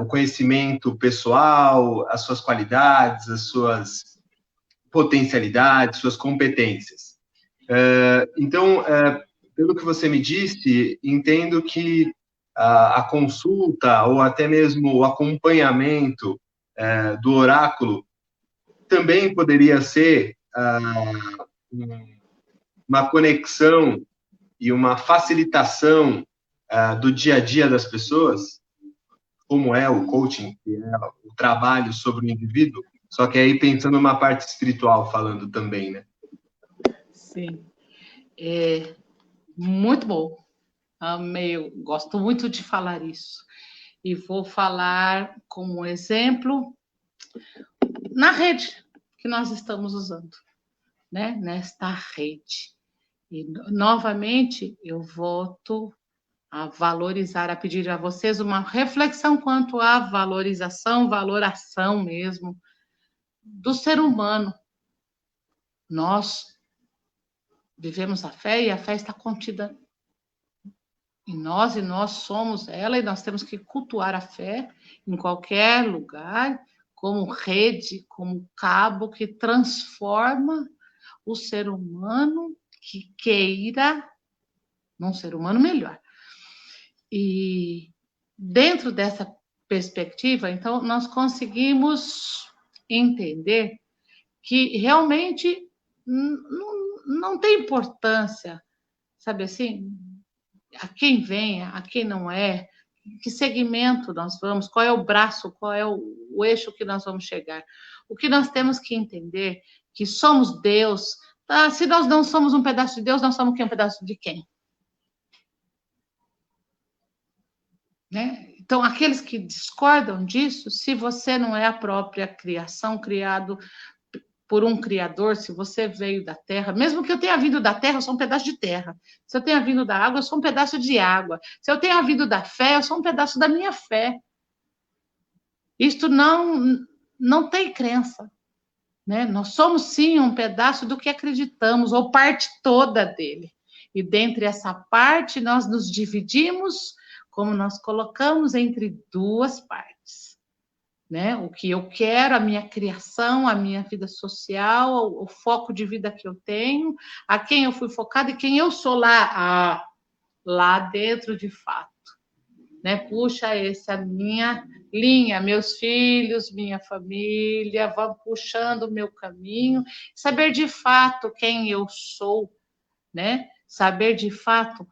o conhecimento pessoal, as suas qualidades, as suas potencialidades, suas competências. Então, pelo que você me disse, entendo que a consulta ou até mesmo o acompanhamento do oráculo também poderia ser uma conexão e uma facilitação do dia a dia das pessoas, como é o coaching, que é o trabalho sobre o indivíduo, só que aí pensando numa parte espiritual falando também, né? Sim, muito bom. Amei, eu gosto muito de falar isso. E vou falar como exemplo na rede que nós estamos usando, né? Nesta rede. E, novamente, eu volto a valorizar, a pedir a vocês uma reflexão quanto à valorização, valoração mesmo do ser humano. Nós vivemos a fé e a fé está contida em nós, e nós somos ela, e nós temos que cultuar a fé em qualquer lugar, como rede, como cabo que transforma o ser humano que queira num ser humano melhor. E dentro dessa perspectiva, então, nós conseguimos entender que realmente não tem importância, sabe assim, a quem venha, a quem não é, que segmento nós vamos, qual é o braço, qual é o eixo que nós vamos chegar. O que nós temos que entender que somos Deus. Tá? Se nós não somos um pedaço de Deus, nós somos um pedaço de quem? Né? Então, aqueles que discordam disso, se você não é a própria criação, criado por um criador, se você veio da terra, mesmo que eu tenha vindo da terra, eu sou um pedaço de terra. Se eu tenha vindo da água, eu sou um pedaço de água. Se eu tenha vindo da fé, eu sou um pedaço da minha fé. Isto não tem crença. Né? Nós somos, sim, um pedaço do que acreditamos, ou parte toda dele. E dentre essa parte, nós nos dividimos, como nós colocamos, entre duas partes. Né? O que eu quero, a minha criação, a minha vida social, o foco de vida que eu tenho, a quem eu fui focada e quem eu sou lá dentro de fato. Né? Puxa, essa é a minha linha, meus filhos, minha família, vão puxando o meu caminho, saber de fato quem eu sou, né? Saber de fato,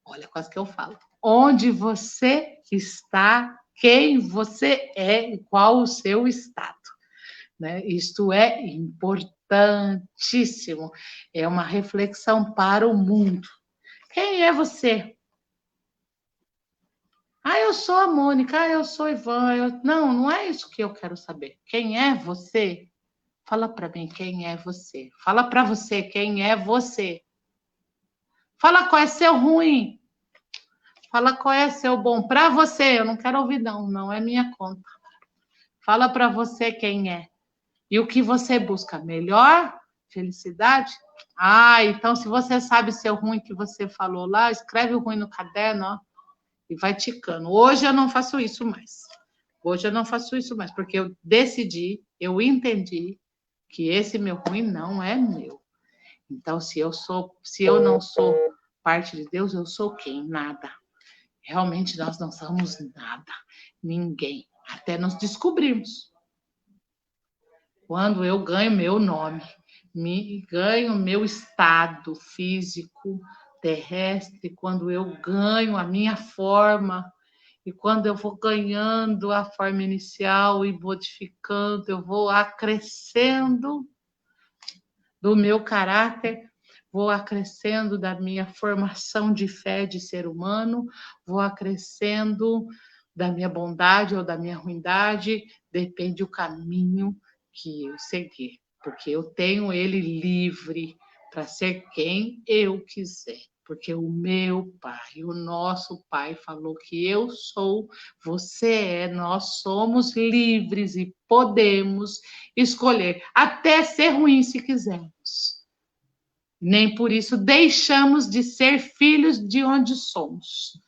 olha, quase que eu falo, onde você está, quem você é e qual o seu estado. Né? Isto é importantíssimo, é uma reflexão para o mundo. Quem é você? Eu sou a Mônica, eu sou a Ivan. Não é isso que eu quero saber. Quem é você? Fala para mim quem é você. Fala para você quem é você. Fala qual é seu ruim. Fala qual é seu bom para você. Eu não quero ouvir, não é minha conta. Fala para você quem é. E o que você busca? Melhor? Felicidade? Então se você sabe seu ruim que você falou lá, escreve o ruim no caderno, ó, e vai ticando. Hoje eu não faço isso mais. Porque eu decidi, eu entendi que esse meu ruim não é meu. Então, se eu não sou parte de Deus, eu sou quem? Nada. Realmente nós não somos nada, ninguém, até nos descobrirmos. Quando eu ganho meu nome, ganho meu estado físico, terrestre, quando eu ganho a minha forma, e quando eu vou ganhando a forma inicial e modificando, eu vou acrescendo do meu caráter, vou acrescendo da minha formação de fé de ser humano, vou acrescendo da minha bondade ou da minha ruindade, depende do caminho que eu seguir, porque eu tenho ele livre para ser quem eu quiser. porque o meu pai, o nosso pai falou que eu sou, você é, nós somos livres e podemos escolher, até ser ruim se quisermos. Nem por isso deixamos de ser filhos de onde somos.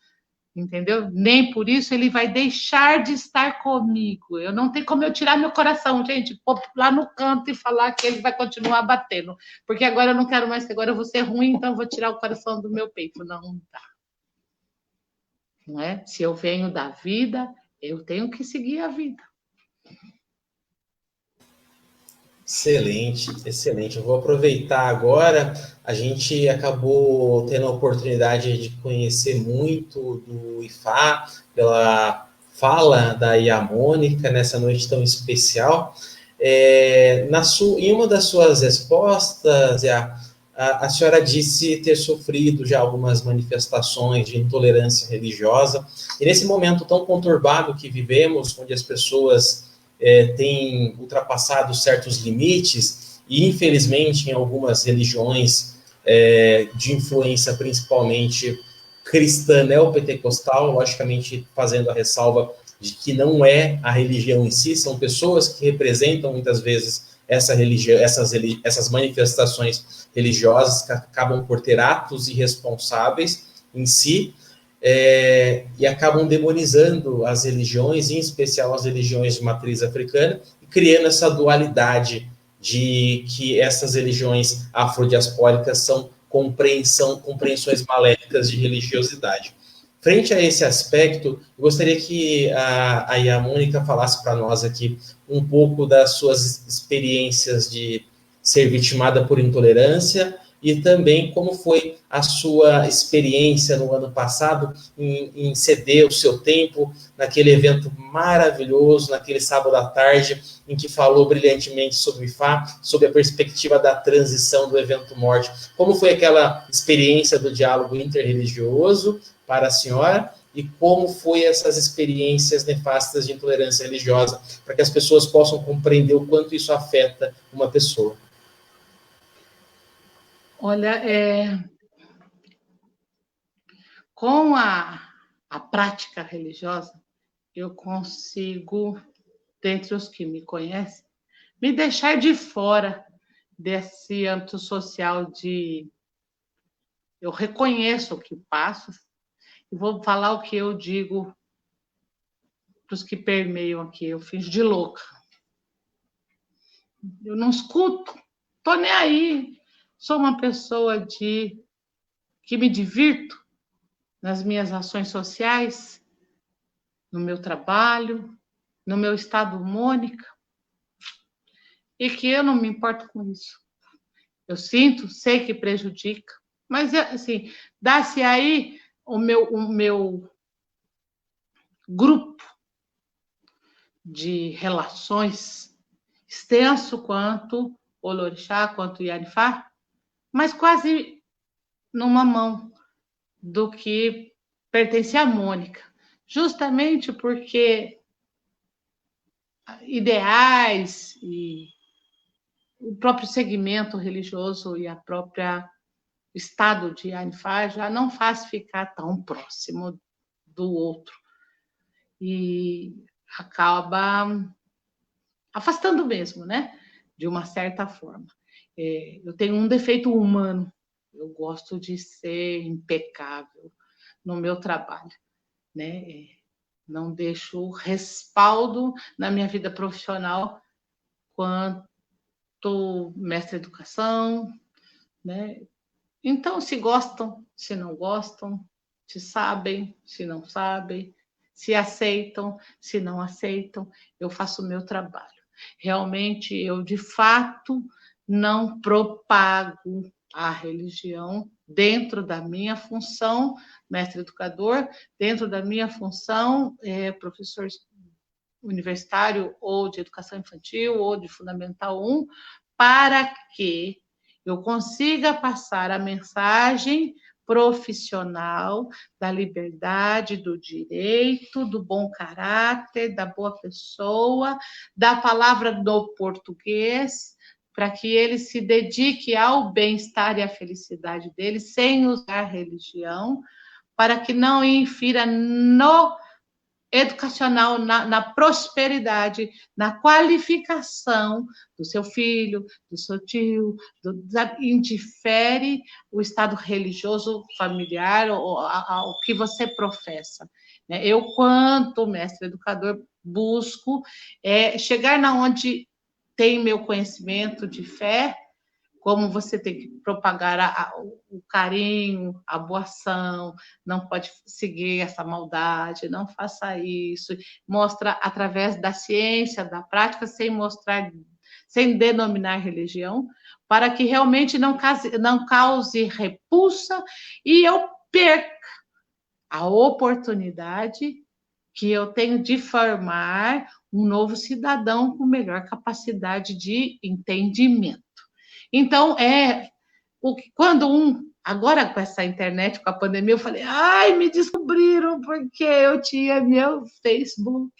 Entendeu? Nem por isso ele vai deixar de estar comigo. Eu não tenho como eu tirar meu coração, gente, pôr lá no canto e falar que ele vai continuar batendo. Porque agora eu não quero mais, que agora eu vou ser ruim, então eu vou tirar o coração do meu peito. Não dá. Não é? Se eu venho da vida, eu tenho que seguir a vida. Excelente, excelente. Eu vou aproveitar agora. A gente acabou tendo a oportunidade de conhecer muito do IFA pela fala da Mônica nessa noite tão especial. Em uma das suas respostas, a senhora disse ter sofrido já algumas manifestações de intolerância religiosa. E nesse momento tão conturbado que vivemos, onde as pessoas tem ultrapassado certos limites e, infelizmente, em algumas religiões de influência principalmente cristã neopentecostal, logicamente fazendo a ressalva de que não é a religião em si, são pessoas que representam muitas vezes essa religião, essas manifestações religiosas que acabam por ter atos irresponsáveis em si, e acabam demonizando as religiões, em especial as religiões de matriz africana, e criando essa dualidade de que essas religiões afrodiaspóricas são compreensões maléficas de religiosidade. Frente a esse aspecto, eu gostaria que a Mônica falasse para nós aqui um pouco das suas experiências de ser vitimada por intolerância e também como foi a sua experiência no ano passado em ceder o seu tempo naquele evento maravilhoso, naquele sábado à tarde, em que falou brilhantemente sobre o IFA, sobre a perspectiva da transição do evento morte. Como foi aquela experiência do diálogo interreligioso para a senhora e como foi essas experiências nefastas de intolerância religiosa, para que as pessoas possam compreender o quanto isso afeta uma pessoa? Olha, com a prática religiosa, eu consigo, dentre os que me conhecem, me deixar de fora desse âmbito social de... Eu reconheço o que passo e vou falar o que eu digo para os que permeiam aqui. Eu fiz de louca. Eu não escuto, estou nem aí. Sou uma pessoa que me divirto nas minhas ações sociais, no meu trabalho, no meu estado Mônica, e que eu não me importo com isso. Eu sinto, sei que prejudica, mas, assim, dá-se aí o meu grupo de relações, extenso quanto Olorixá, quanto Iarifá, mas quase numa mão do que pertence à Mônica, justamente porque ideais e o próprio segmento religioso e a própria estado de Iarifá já não faz ficar tão próximo do outro e acaba afastando mesmo, né? De uma certa forma. Eu tenho um defeito humano, eu gosto de ser impecável no meu trabalho, né? Não deixo respaldo na minha vida profissional quanto mestre de educação, né? Então, se gostam, se não gostam, se sabem, se não sabem, se aceitam, se não aceitam, eu faço o meu trabalho. Realmente, eu, de fato, não propago a religião dentro da minha função, mestre educador, dentro da minha função, professor universitário ou de educação infantil ou de Fundamental 1, para que eu consiga passar a mensagem profissional da liberdade, do direito, do bom caráter, da boa pessoa, da palavra do português, para que ele se dedique ao bem-estar e à felicidade dele, sem usar religião, para que não infira no educacional, na prosperidade, na qualificação do seu filho, do seu tio, indifere o estado religioso, familiar, ou ao que você professa. Eu, quanto mestre educador, busco chegar na onde tem meu conhecimento de fé, como você tem que propagar o carinho, a boa ação, não pode seguir essa maldade, não faça isso. Mostra através da ciência, da prática, sem denominar religião, para que realmente não cause repulsa e eu perca a oportunidade que eu tenho de formar um novo cidadão com melhor capacidade de entendimento. Então, agora com essa internet, com a pandemia, eu falei, me descobriram porque eu tinha meu Facebook,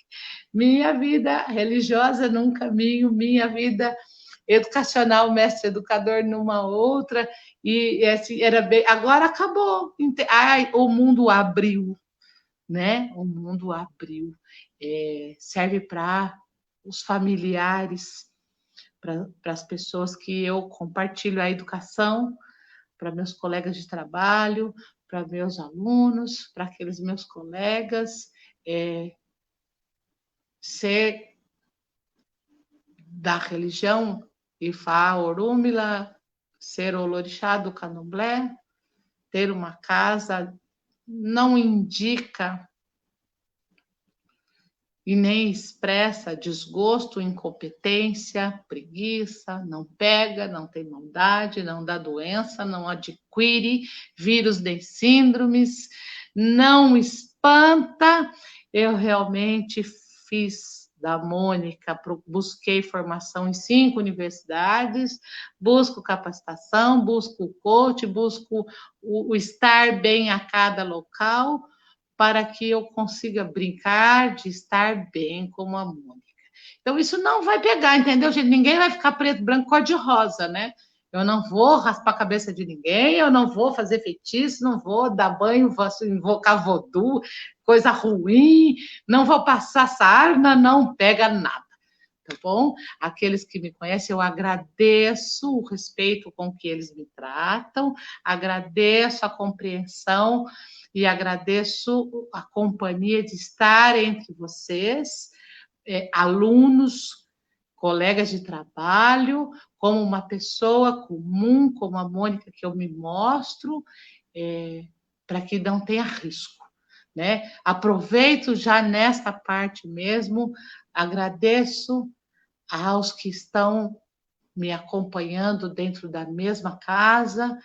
minha vida religiosa num caminho, minha vida educacional, mestre educador numa outra, e assim, agora acabou, o mundo abriu, né? O mundo abriu, serve para os familiares, para as pessoas que eu compartilho a educação, para meus colegas de trabalho, para meus alunos, para aqueles meus colegas, ser da religião Ifá, Orúmila, ser Olorixá do Candomblé, ter uma casa, não indica e nem expressa desgosto, incompetência, preguiça, não pega, não tem maldade, não dá doença, não adquire vírus nem síndromes, não espanta. Eu realmente fiz da Mônica, busquei formação em 5 universidades, busco capacitação, busco o coach, busco o estar bem a cada local, para que eu consiga brincar de estar bem como a Mônica. Então, isso não vai pegar, entendeu, gente? Ninguém vai ficar preto, branco, cor-de-rosa, né? Eu não vou raspar a cabeça de ninguém, eu não vou fazer feitiço, não vou dar banho, vou invocar vodú, coisa ruim, não vou passar sarna, não pega nada, tá bom? Aqueles que me conhecem, eu agradeço o respeito com que eles me tratam, agradeço a compreensão, e agradeço a companhia de estar entre vocês, alunos, colegas de trabalho, como uma pessoa comum, como a Mônica que eu me mostro, para que não tenha risco, né? Aproveito já nesta parte mesmo, agradeço aos que estão me acompanhando dentro da mesma casa,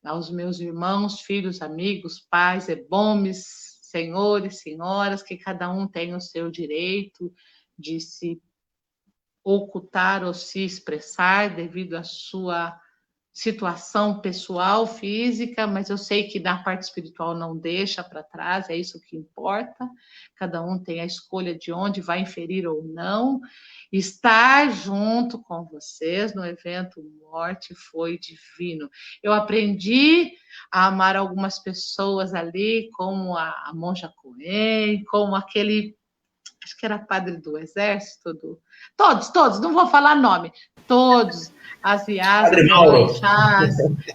aos meus irmãos, filhos, amigos, pais, ebommes, senhores, senhoras, que cada um tem o seu direito de se ocultar ou se expressar devido à sua situação pessoal, física, mas eu sei que na parte espiritual não deixa para trás, é isso que importa. Cada um tem a escolha de onde vai inferir ou não. Estar junto com vocês no evento Morte foi divino. Eu aprendi a amar algumas pessoas ali, como a Monja Coen, como aquele, acho que era padre do exército, todos, não vou falar nome, todos, as Yasas,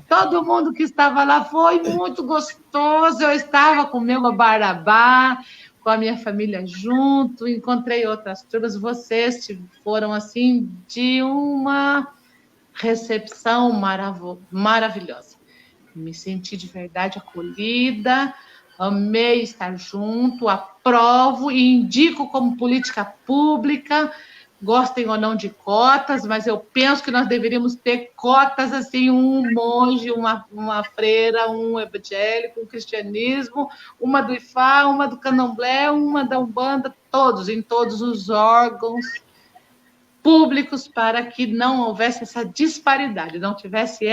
todo mundo que estava lá, foi muito gostoso, eu estava com o meu Barabá, com a minha família junto, encontrei outras turmas, vocês foram, assim, de uma recepção maravilhosa. Me senti de verdade acolhida, amei estar junto, aprovo e indico como política pública, gostem ou não de cotas, mas eu penso que nós deveríamos ter cotas, assim, um monge, uma freira, um evangélico, um cristianismo, uma do Ifá, uma do Candomblé, uma da Umbanda, em todos os órgãos públicos, para que não houvesse essa disparidade, não tivesse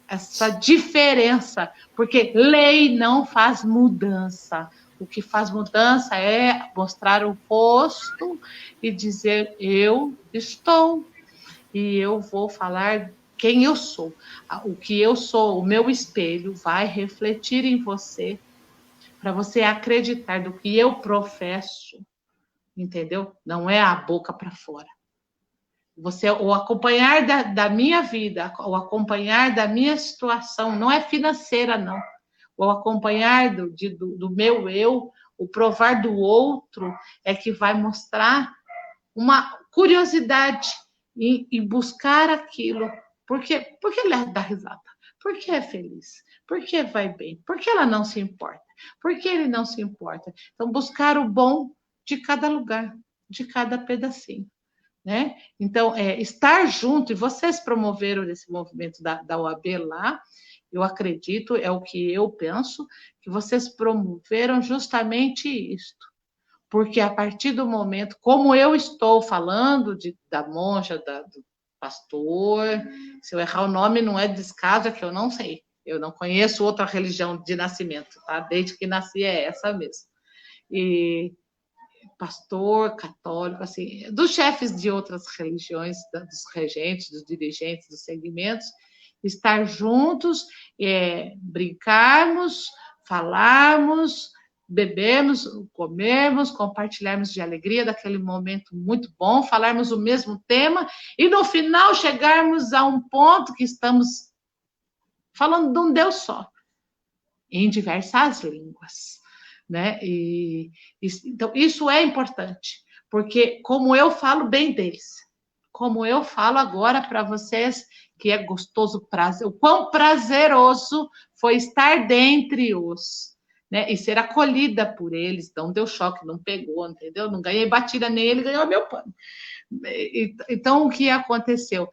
essa diferença, porque lei não faz mudança. O que faz mudança é mostrar o rosto e dizer, eu estou. e eu vou falar quem eu sou. O que eu sou, o meu espelho, vai refletir em você, para você acreditar do que eu professo, entendeu? Não é a boca para fora. Você, o acompanhar da minha vida, o acompanhar da minha situação, não é financeira, não. O acompanhar do meu eu, o provar do outro, é que vai mostrar uma curiosidade em buscar aquilo. Por que ela dá risada? Por que é feliz? Por que vai bem? Por que ela não se importa? Por que ele não se importa? Então, buscar o bom de cada lugar, de cada pedacinho. Né? Então, estar junto, e vocês promoveram esse movimento da OAB lá, eu acredito, é o que eu penso, que vocês promoveram justamente isto. Porque a partir do momento, como eu estou falando da monja, do pastor, se eu errar o nome não é descaso, é que eu não sei. Eu não conheço outra religião de nascimento, tá? Desde que nasci é essa mesmo. E pastor católico, assim, dos chefes de outras religiões, dos regentes, dos dirigentes, dos segmentos, estar juntos, brincarmos, falarmos, bebermos, comermos, compartilharmos de alegria daquele momento muito bom, falarmos o mesmo tema e no final chegarmos a um ponto que estamos falando de um Deus só, em diversas línguas. Né? Então, isso é importante, porque como eu falo bem deles, como eu falo agora para vocês, que é gostoso, o quão prazeroso foi estar dentre os, né? E ser acolhida por eles, não deu choque, não pegou, entendeu? Não ganhei batida nele, ganhou meu pano. Então, o que aconteceu?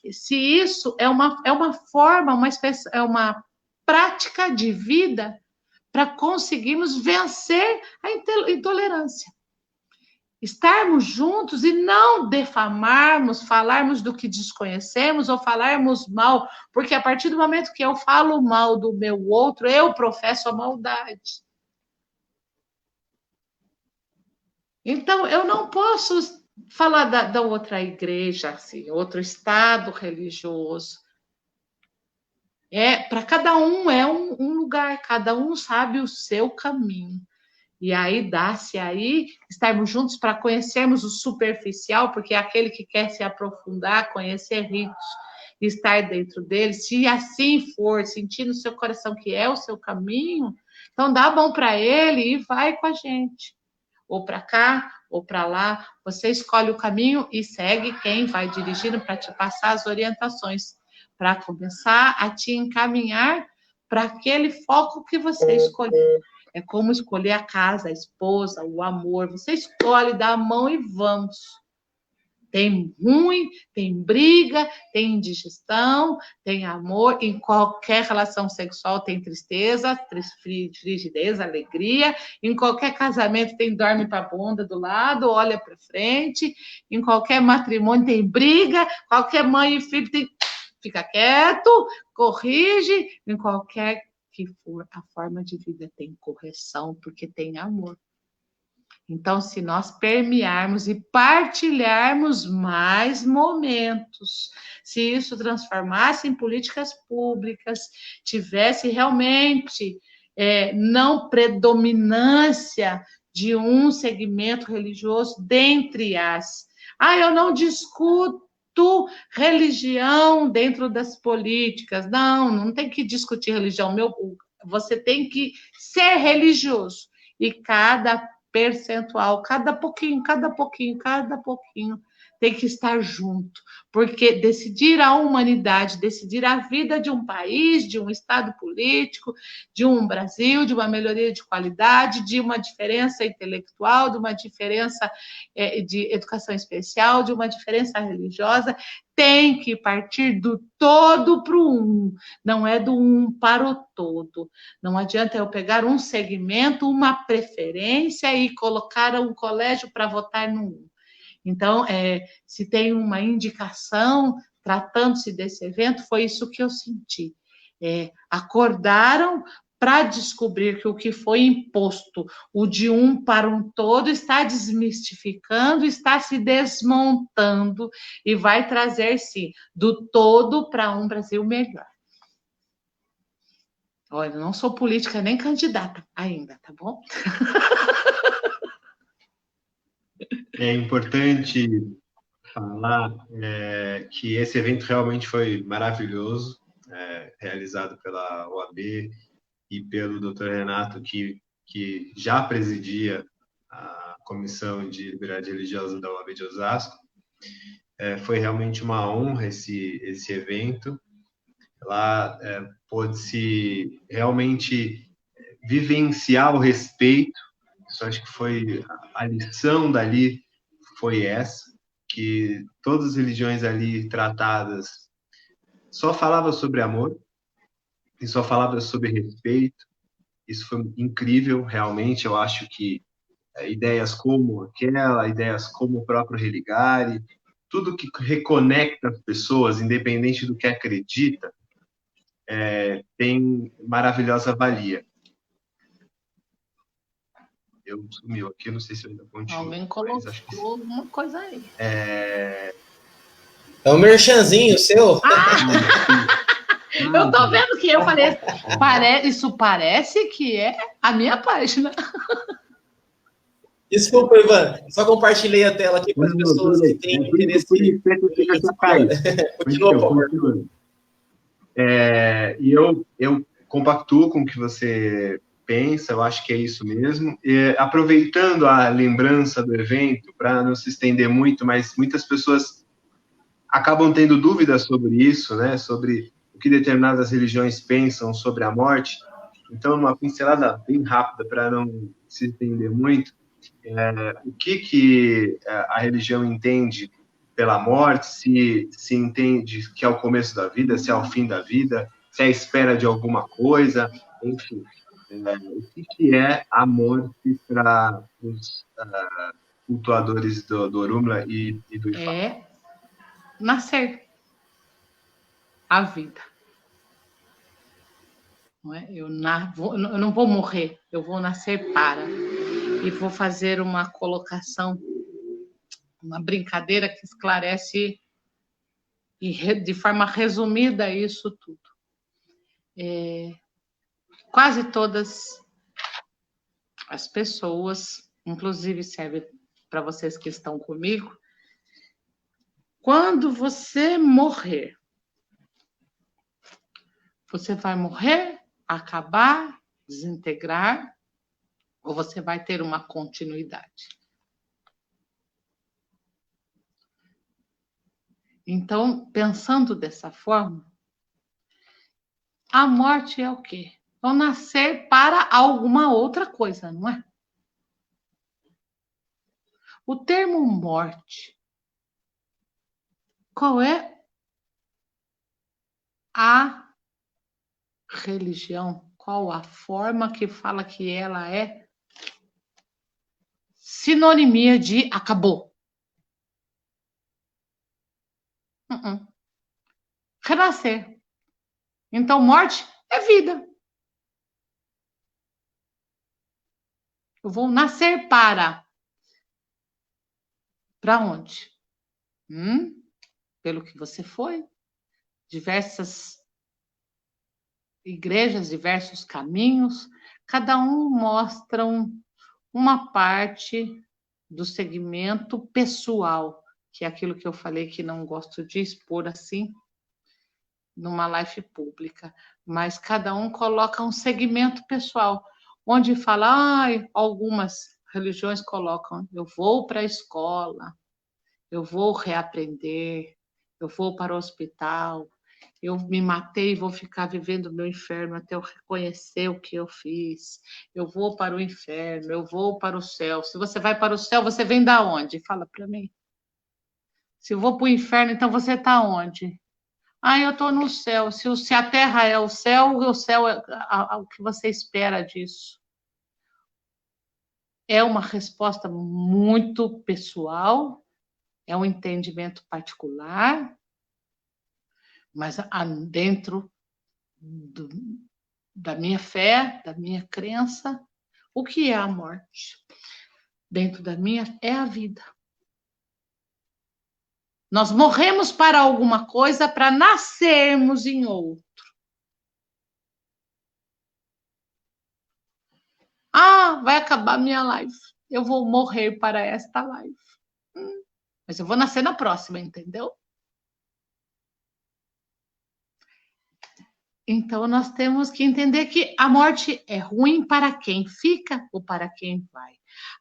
Se isso é uma forma, uma espécie, é uma prática de vida para conseguirmos vencer a intolerância. Estarmos juntos e não defamarmos, falarmos do que desconhecemos ou falarmos mal, porque a partir do momento que eu falo mal do meu outro, eu professo a maldade. Então, eu não posso falar da outra igreja, assim, outro estado religioso. Para cada um é um lugar, cada um sabe o seu caminho. E aí dá-se aí estarmos juntos para conhecermos o superficial, porque é aquele que quer se aprofundar, conhecer ritos, estar dentro dele, se assim for, sentir no seu coração que é o seu caminho, então dá a mão para ele e vai com a gente. Ou para cá, ou para lá, você escolhe o caminho e segue quem vai dirigindo para te passar as orientações, para começar a te encaminhar para aquele foco que você escolheu. É como escolher a casa, a esposa, o amor. Você escolhe, dá a mão e vamos. Tem ruim, tem briga, tem indigestão, tem amor. Em qualquer relação sexual tem tristeza, frigidez, alegria. Em qualquer casamento tem dorme para a bunda do lado, olha para frente. Em qualquer matrimônio tem briga. Qualquer mãe e filho tem... fica quieto, corrige. Em qualquer que for a forma de vida tem correção, porque tem amor. Então, se nós permearmos e partilharmos mais momentos, se isso transformasse em políticas públicas, tivesse realmente não predominância de um segmento religioso dentre as... eu não discuto religião dentro das políticas. Não tem que discutir religião. Você tem que ser religioso. E cada percentual, cada pouquinho, tem que estar junto. Porque decidir a humanidade, decidir a vida de um país, de um estado político, de um Brasil, de uma melhoria de qualidade, de uma diferença intelectual, de uma diferença de educação especial, de uma diferença religiosa, tem que partir do todo para o um, não é do um para o todo. Não adianta eu pegar um segmento, uma preferência e colocar um colégio para votar no um. Então, se tem uma indicação, tratando-se desse evento, foi isso que eu senti. Acordaram para descobrir que o que foi imposto, o de um para um todo, está desmistificando, está se desmontando e vai trazer, sim, do todo para um Brasil melhor. Olha, não sou política nem candidata ainda, tá bom? É importante falar que esse evento realmente foi maravilhoso, realizado pela OAB e pelo Dr. Renato, que já presidia a Comissão de Liberdade Religiosa da OAB de Osasco. Foi realmente uma honra esse evento. Lá pôde-se realmente vivenciar o respeito. Isso acho que foi a lição dali, foi essa, que todas as religiões ali tratadas só falavam sobre amor e só falavam sobre respeito. Isso foi incrível, realmente. Eu acho que ideias como aquela, ideias como o próprio Religare, tudo que reconecta as pessoas, independente do que acredita, tem maravilhosa valia. Eu sumiu aqui, não sei se eu ainda continuo. Alguém colocou alguma coisa aí. É o merchanzinho seu. Eu tô vendo que eu falei, isso parece que é a minha página. Desculpa, Ivan, só compartilhei a tela aqui para as pessoas que têm interesse. Continua. E eu compactuo com o que você pensa, eu acho que é isso mesmo. E, aproveitando a lembrança do evento, para não se estender muito, mas muitas pessoas acabam tendo dúvidas sobre isso, né? Sobre o que determinadas religiões pensam sobre a morte. Então, uma pincelada bem rápida, para não se estender muito, o que a religião entende pela morte, se entende que é o começo da vida, se é o fim da vida, se é a espera de alguma coisa, enfim. O que é a morte para os cultuadores do Orunmila e do Ifá? É nascer. A vida. Não é? Eu não vou morrer, eu vou nascer para. E vou fazer uma colocação, uma brincadeira que esclarece de forma resumida isso tudo. Quase todas as pessoas, inclusive serve para vocês que estão comigo, quando você morrer, você vai morrer, acabar, desintegrar, ou você vai ter uma continuidade? Então, pensando dessa forma, a morte é o quê? É o nascer para alguma outra coisa, não é? O termo morte, qual é a religião? Qual a forma que fala que ela é sinonimia de acabou? Renascer. Então, morte é vida. Eu vou nascer para. Para onde? Pelo que você foi. Diversas igrejas, diversos caminhos. Cada um mostra uma parte do segmento pessoal, que é aquilo que eu falei que não gosto de expor assim, numa live pública. Mas cada um coloca um segmento pessoal, onde fala, algumas religiões colocam, eu vou para a escola, eu vou reaprender, eu vou para o hospital, eu me matei e vou ficar vivendo o meu inferno até eu reconhecer o que eu fiz. Eu vou para o inferno, eu vou para o céu. Se você vai para o céu, você vem da onde? Fala para mim. Se eu vou para o inferno, então você está onde? Eu estou no céu. Se a terra é o céu é o que você espera disso. É uma resposta muito pessoal, é um entendimento particular, mas dentro da minha fé, da minha crença, o que é a morte? Dentro da minha é a vida. Nós morremos para alguma coisa para nascermos em outra. Ah, vai acabar minha live. Eu vou morrer para esta live. Mas eu vou nascer na próxima, entendeu? Então, nós temos que entender que a morte é ruim para quem fica ou para quem vai.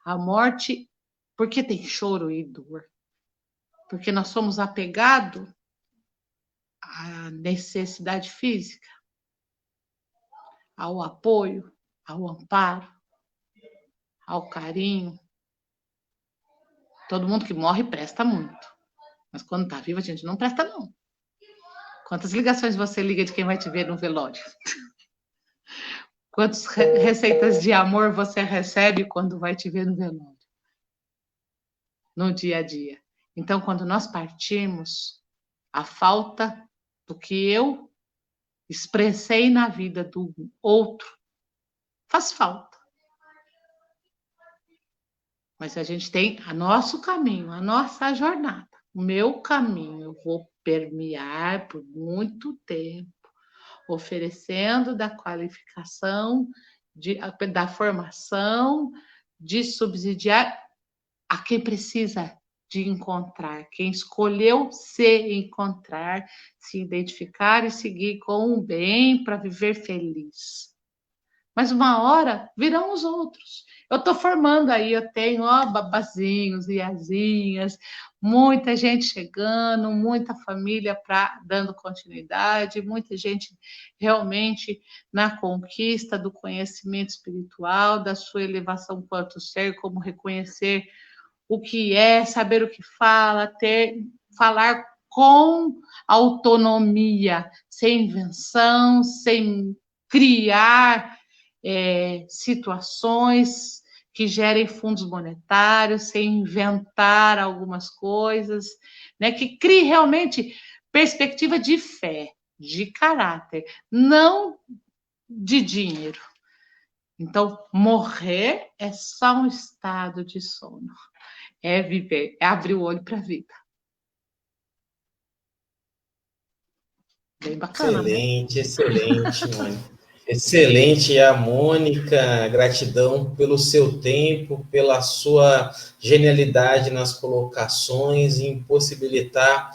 A morte, porque tem choro e dor. Porque nós somos apegados à necessidade física, ao apoio, ao amparo, ao carinho. Todo mundo que morre presta muito. Mas quando está vivo, a gente não presta, não. Quantas ligações você liga de quem vai te ver no velório? Quantas receitas de amor você recebe quando vai te ver no velório? No dia a dia. Então, quando nós partimos, a falta do que eu expressei na vida do outro faz falta. Mas a gente tem o nosso caminho, a nossa jornada. O meu caminho, eu vou permear por muito tempo, oferecendo da qualificação, da formação, de subsidiar a quem precisa de encontrar, quem escolheu se encontrar, se identificar e seguir com o bem para viver feliz. Mas uma hora virão os outros. Eu estou formando aí, eu tenho babazinhos, iazinhas, muita gente chegando, muita família dando continuidade, muita gente realmente na conquista do conhecimento espiritual, da sua elevação quanto ser, como reconhecer o que é, saber o que fala, falar com autonomia, sem invenção, sem criar situações que gerem fundos monetários, sem inventar algumas coisas, né, que crie realmente perspectiva de fé, de caráter, não de dinheiro. Então, morrer é só um estado de sono. É viver, é abrir o olho para a vida. Bem bacana, excelente, né? Excelente, Mônica. Excelente, a Mônica, gratidão pelo seu tempo, pela sua genialidade nas colocações, em possibilitar,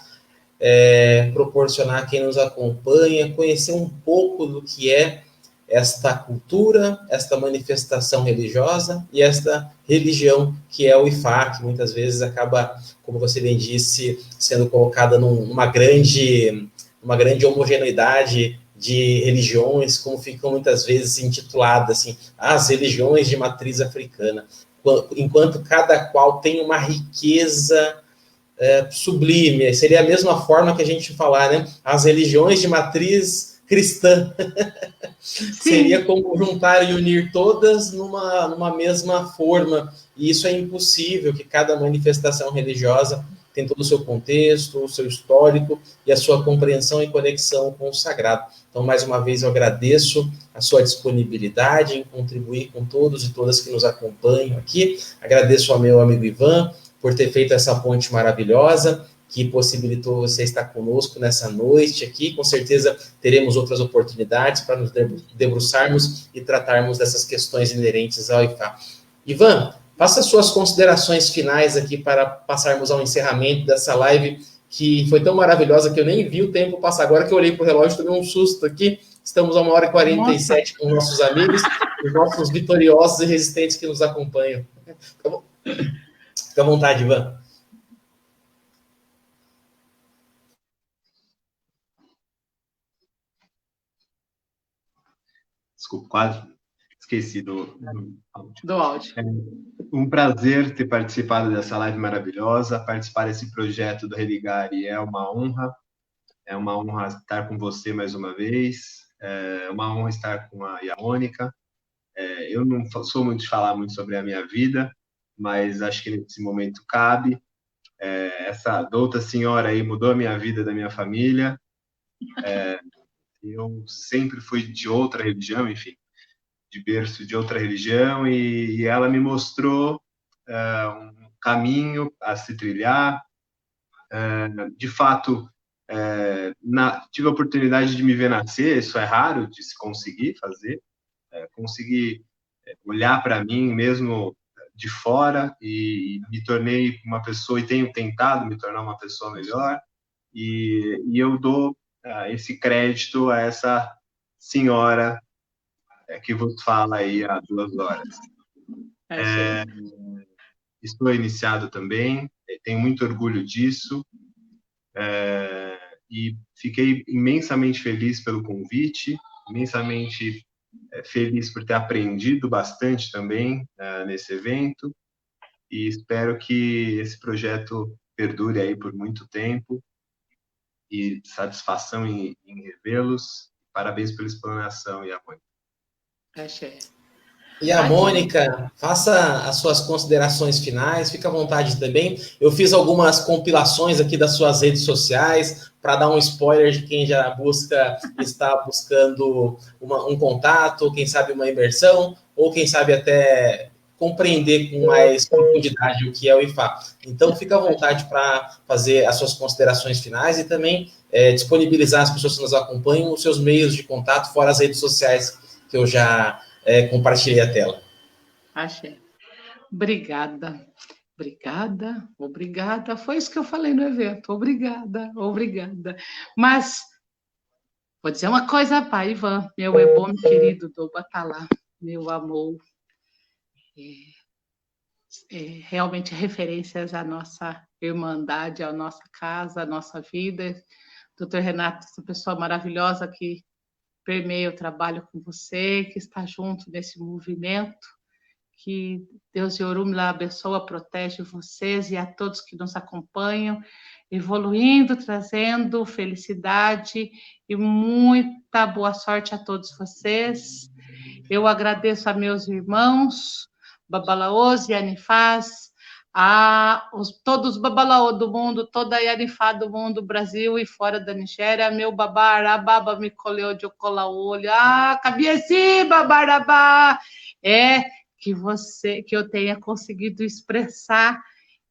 proporcionar a quem nos acompanha, conhecer um pouco do que é esta cultura, esta manifestação religiosa e esta religião que é o Ifá, que muitas vezes acaba, como você bem disse, sendo colocada numa grande homogeneidade de religiões, como ficam muitas vezes intituladas assim, as religiões de matriz africana, enquanto cada qual tem uma riqueza sublime. Seria a mesma forma que a gente falar, né? As religiões de matriz cristã. Seria como juntar e unir todas numa mesma forma. E isso é impossível, que cada manifestação religiosa tem todo o seu contexto, o seu histórico e a sua compreensão e conexão com o sagrado. Então, mais uma vez, eu agradeço a sua disponibilidade em contribuir com todos e todas que nos acompanham aqui. Agradeço ao meu amigo Ivan por ter feito essa ponte maravilhosa, que possibilitou você estar conosco nessa noite aqui. Com certeza teremos outras oportunidades para nos debruçarmos e tratarmos dessas questões inerentes ao Ifá. Ivan, faça suas considerações finais aqui para passarmos ao encerramento dessa live, que foi tão maravilhosa que eu nem vi o tempo passar. Agora que eu olhei para o relógio, tomei um susto aqui. Estamos a 1h47 com nossos amigos, os nossos vitoriosos e resistentes que nos acompanham. Fica à vontade, Ivan. Desculpa, quase esqueci do áudio. É um prazer ter participado dessa live maravilhosa, participar desse projeto do Religare é uma honra estar com você mais uma vez, é uma honra estar com a Mônica. Eu não sou muito de falar muito sobre a minha vida, mas acho que nesse momento cabe. Essa douta senhora aí mudou a minha vida, da minha família. eu sempre fui de outra religião, enfim, de berço de outra religião, e ela me mostrou um caminho a se trilhar. De fato, tive a oportunidade de me ver nascer, isso é raro de se conseguir fazer, conseguir olhar para mim mesmo de fora, e me tornei uma pessoa, e tenho tentado me tornar uma pessoa melhor, e eu dou esse crédito a essa senhora que vos fala aí há 2 horas. Estou iniciado também, tenho muito orgulho disso, e fiquei imensamente feliz pelo convite, imensamente feliz por ter aprendido bastante também nesse evento, e espero que esse projeto perdure aí por muito tempo, e satisfação em revê-los. Parabéns pela explanação, Iamone. E a Mônica, faça as suas considerações finais, fica à vontade também. Eu fiz algumas compilações aqui das suas redes sociais, para dar um spoiler de quem já está buscando um contato, quem sabe uma imersão, ou quem sabe até compreender com mais profundidade o que é o IFA. Então, fica à vontade para fazer as suas considerações finais e também disponibilizar as pessoas que nos acompanham os seus meios de contato, fora as redes sociais que eu já compartilhei a tela. Achei. Obrigada. Obrigada. Foi isso que eu falei no evento. Obrigada. Mas, vou dizer uma coisa, pai, Ivan, meu bom querido do Batalá, meu amor, realmente referências à nossa irmandade, à nossa casa, à nossa vida. Doutor Renato, essa pessoa maravilhosa que permeia o trabalho com você, que está junto nesse movimento, que Deus Yorumla abençoa, protege vocês e a todos que nos acompanham, evoluindo, trazendo felicidade e muita boa sorte a todos vocês. Eu agradeço a meus irmãos, Babalaôs e Anifás, todos os babalaô do mundo, toda a Yanifá do mundo, Brasil e fora da Nigéria, meu babá, baba me colheu de olho, cabieci, babarabá, que eu tenha conseguido expressar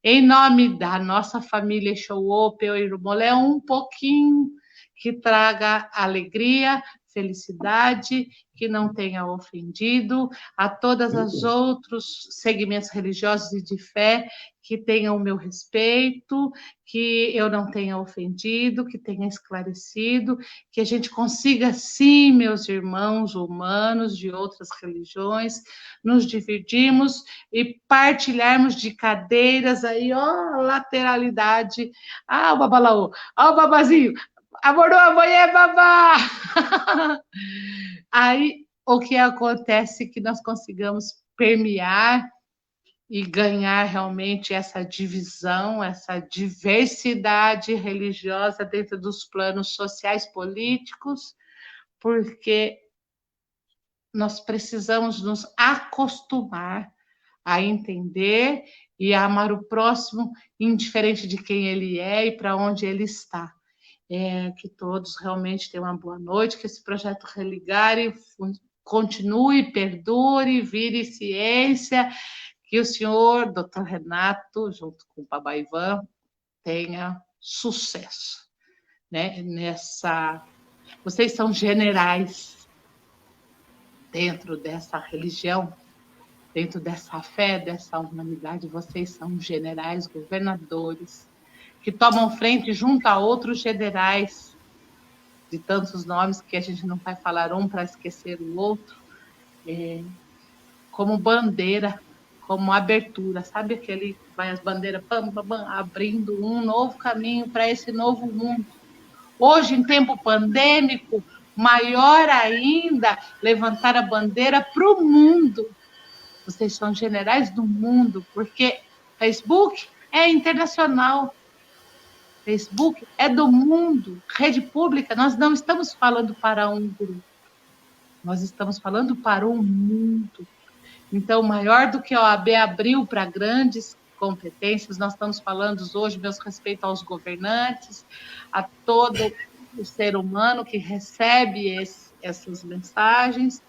em nome da nossa família Exowope, Irumolé, um pouquinho que traga alegria, felicidade, que não tenha ofendido, a todos os outros segmentos religiosos e de fé, que tenham o meu respeito, que eu não tenha ofendido, que tenha esclarecido, que a gente consiga, sim, meus irmãos humanos de outras religiões, nos dividirmos e partilharmos de cadeiras aí, lateralidade, o babalaô, o babazinho, amorou, amanhã, babá! Aí, o que acontece é que nós consigamos permear e ganhar realmente essa divisão, essa diversidade religiosa dentro dos planos sociais, políticos, porque nós precisamos nos acostumar a entender e a amar o próximo, indiferente de quem ele é e para onde ele está. Que todos realmente tenham uma boa noite, que esse projeto Religare continue, perdure, vire ciência, que o senhor, doutor Renato, junto com o Babá Ivan, tenha sucesso, né? Vocês são generais dentro dessa religião, dentro dessa fé, dessa humanidade, vocês são generais, governadores, que tomam frente junto a outros generais, de tantos nomes que a gente não vai falar um para esquecer o outro, como bandeira, como abertura, sabe aquele que vai as bandeiras, pam, pam, pam, abrindo um novo caminho para esse novo mundo. Hoje, em tempo pandêmico, maior ainda, levantar a bandeira para o mundo. Vocês são generais do mundo, porque Facebook é internacional. Facebook é do mundo, rede pública, nós não estamos falando para um grupo, nós estamos falando para o mundo. Então, maior do que a OAB abriu para grandes competências, nós estamos falando hoje, meus respeitos aos governantes, a todo o ser humano que recebe essas mensagens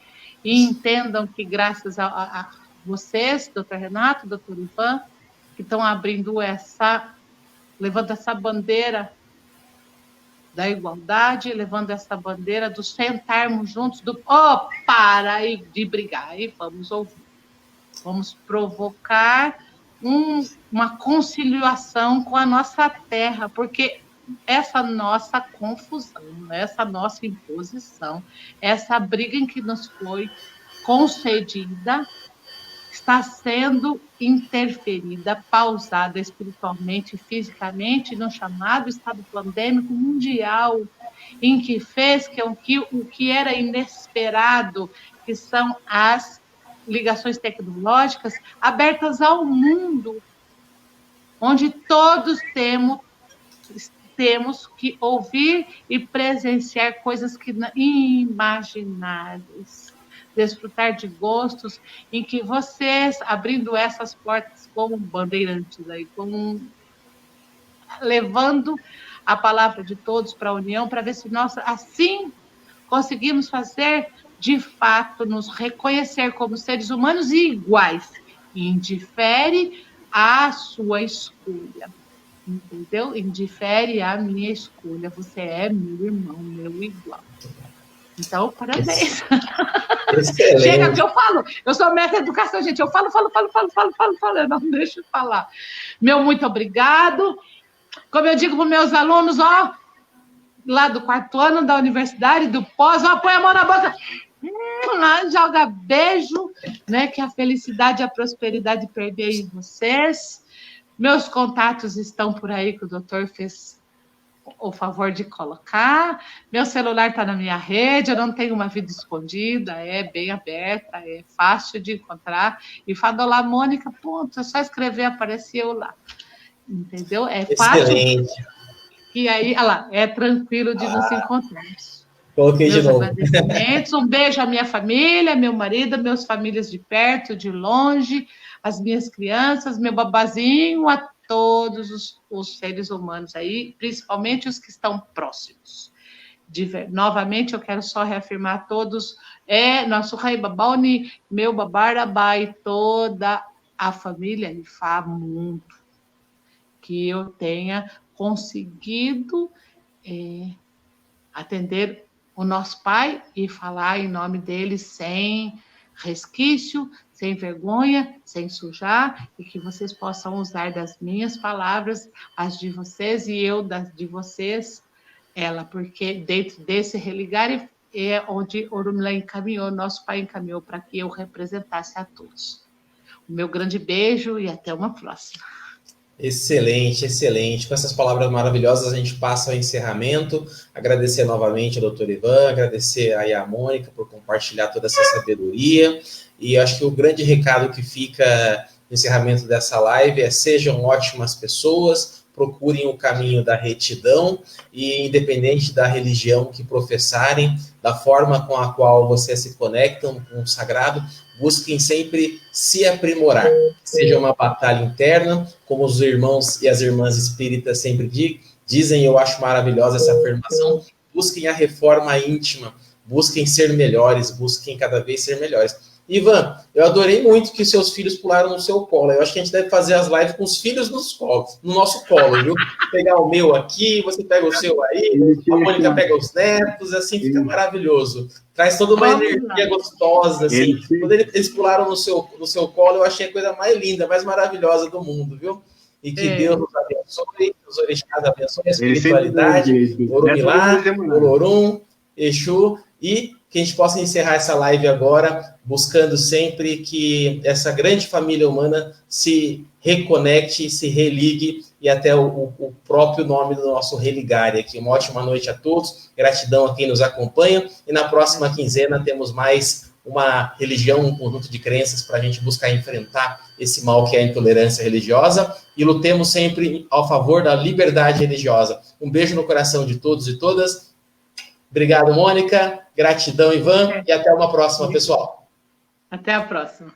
e entendam que graças a vocês, doutor Renato, doutor Ivan, que estão abrindo levando essa bandeira da igualdade, levando essa bandeira do sentarmos juntos, para aí de brigar, e vamos ouvir. Vamos provocar uma conciliação com a nossa terra, porque essa nossa confusão, essa nossa imposição, essa briga em que nos foi concedida, está sendo interferida, pausada espiritualmente e fisicamente no chamado estado pandêmico mundial, em que fez o que era inesperado, que são as ligações tecnológicas abertas ao mundo, onde todos temos que ouvir e presenciar coisas que inimagináveis, desfrutar de gostos em que vocês, abrindo essas portas como bandeirantes, aí, levando a palavra de todos para a união, para ver se nós, assim, conseguimos fazer, de fato, nos reconhecer como seres humanos e iguais. Indifere a sua escolha. Entendeu? Indifere a minha escolha. Você é meu irmão, meu igual. Então, parabéns. Excelente. Chega que eu falo. Eu sou mestre de educação, gente. Eu falo. Eu não deixo de falar. Meu muito obrigado. Como eu digo para os meus alunos, lá do 4º ano da universidade, do pós, põe a mão na boca, joga beijo, né? Que a felicidade e a prosperidade permeiem vocês. Meus contatos estão por aí, que o doutor fez o favor de colocar. Meu celular está na minha rede, eu não tenho uma vida escondida, é bem aberta, é fácil de encontrar. E fala lá, Mônica, ponto, é só escrever, apareceu lá. Entendeu? É fácil. Excelente. E aí, olha lá, é tranquilo de nos encontrarmos. Coloquei de novo. Agradecimentos, um beijo à minha família, meu marido, meus famílias de perto, de longe, as minhas crianças, meu babazinho, a todos os seres humanos aí, principalmente os que estão próximos. Novamente, eu quero só reafirmar a todos, nosso rei Babauni, meu babarabai, toda a família Ifá Mundo, que eu tenha conseguido atender o nosso Pai e falar em nome dele sem resquício, sem vergonha, sem sujar, e que vocês possam usar das minhas palavras, as de vocês, e eu das de vocês, porque dentro desse religar é onde Orumilá encaminhou, nosso Pai encaminhou para que eu representasse a todos. O meu grande beijo e até uma próxima. Excelente, excelente. Com essas palavras maravilhosas, a gente passa ao encerramento. Agradecer novamente ao doutor Ivan, agradecer aí a Mônica por compartilhar toda essa sabedoria. E acho que o grande recado que fica no encerramento dessa live é: sejam ótimas pessoas, procurem o caminho da retidão e, independente da religião que professarem, da forma com a qual vocês se conectam com o sagrado, busquem sempre se aprimorar. Seja uma batalha interna, como os irmãos e as irmãs espíritas sempre dizem, eu acho maravilhosa essa afirmação, busquem a reforma íntima, busquem ser melhores, busquem cada vez ser melhores. Ivan, eu adorei muito que seus filhos pularam no seu colo. Eu acho que a gente deve fazer as lives com os filhos no nosso colo, viu? Pegar o meu aqui, você pega o seu aí, a Mônica pega os netos, assim fica maravilhoso. Traz toda uma energia gostosa, assim. Quando eles pularam no seu colo, eu achei a coisa mais linda, mais maravilhosa do mundo, viu? E que Deus nos abençoe, os orixás abençoem a espiritualidade, Orumilá, Olorum, Exu, e que a gente possa encerrar essa live agora, buscando sempre que essa grande família humana se reconecte, se religue, e até o próprio nome do nosso religare aqui. Uma ótima noite a todos, gratidão a quem nos acompanha, e na próxima quinzena temos mais uma religião, um conjunto de crenças para a gente buscar enfrentar esse mal que é a intolerância religiosa, e lutemos sempre ao favor da liberdade religiosa. Um beijo no coração de todos e todas. Obrigado, Mônica. Gratidão, Ivan. E até uma próxima, pessoal. Até a próxima.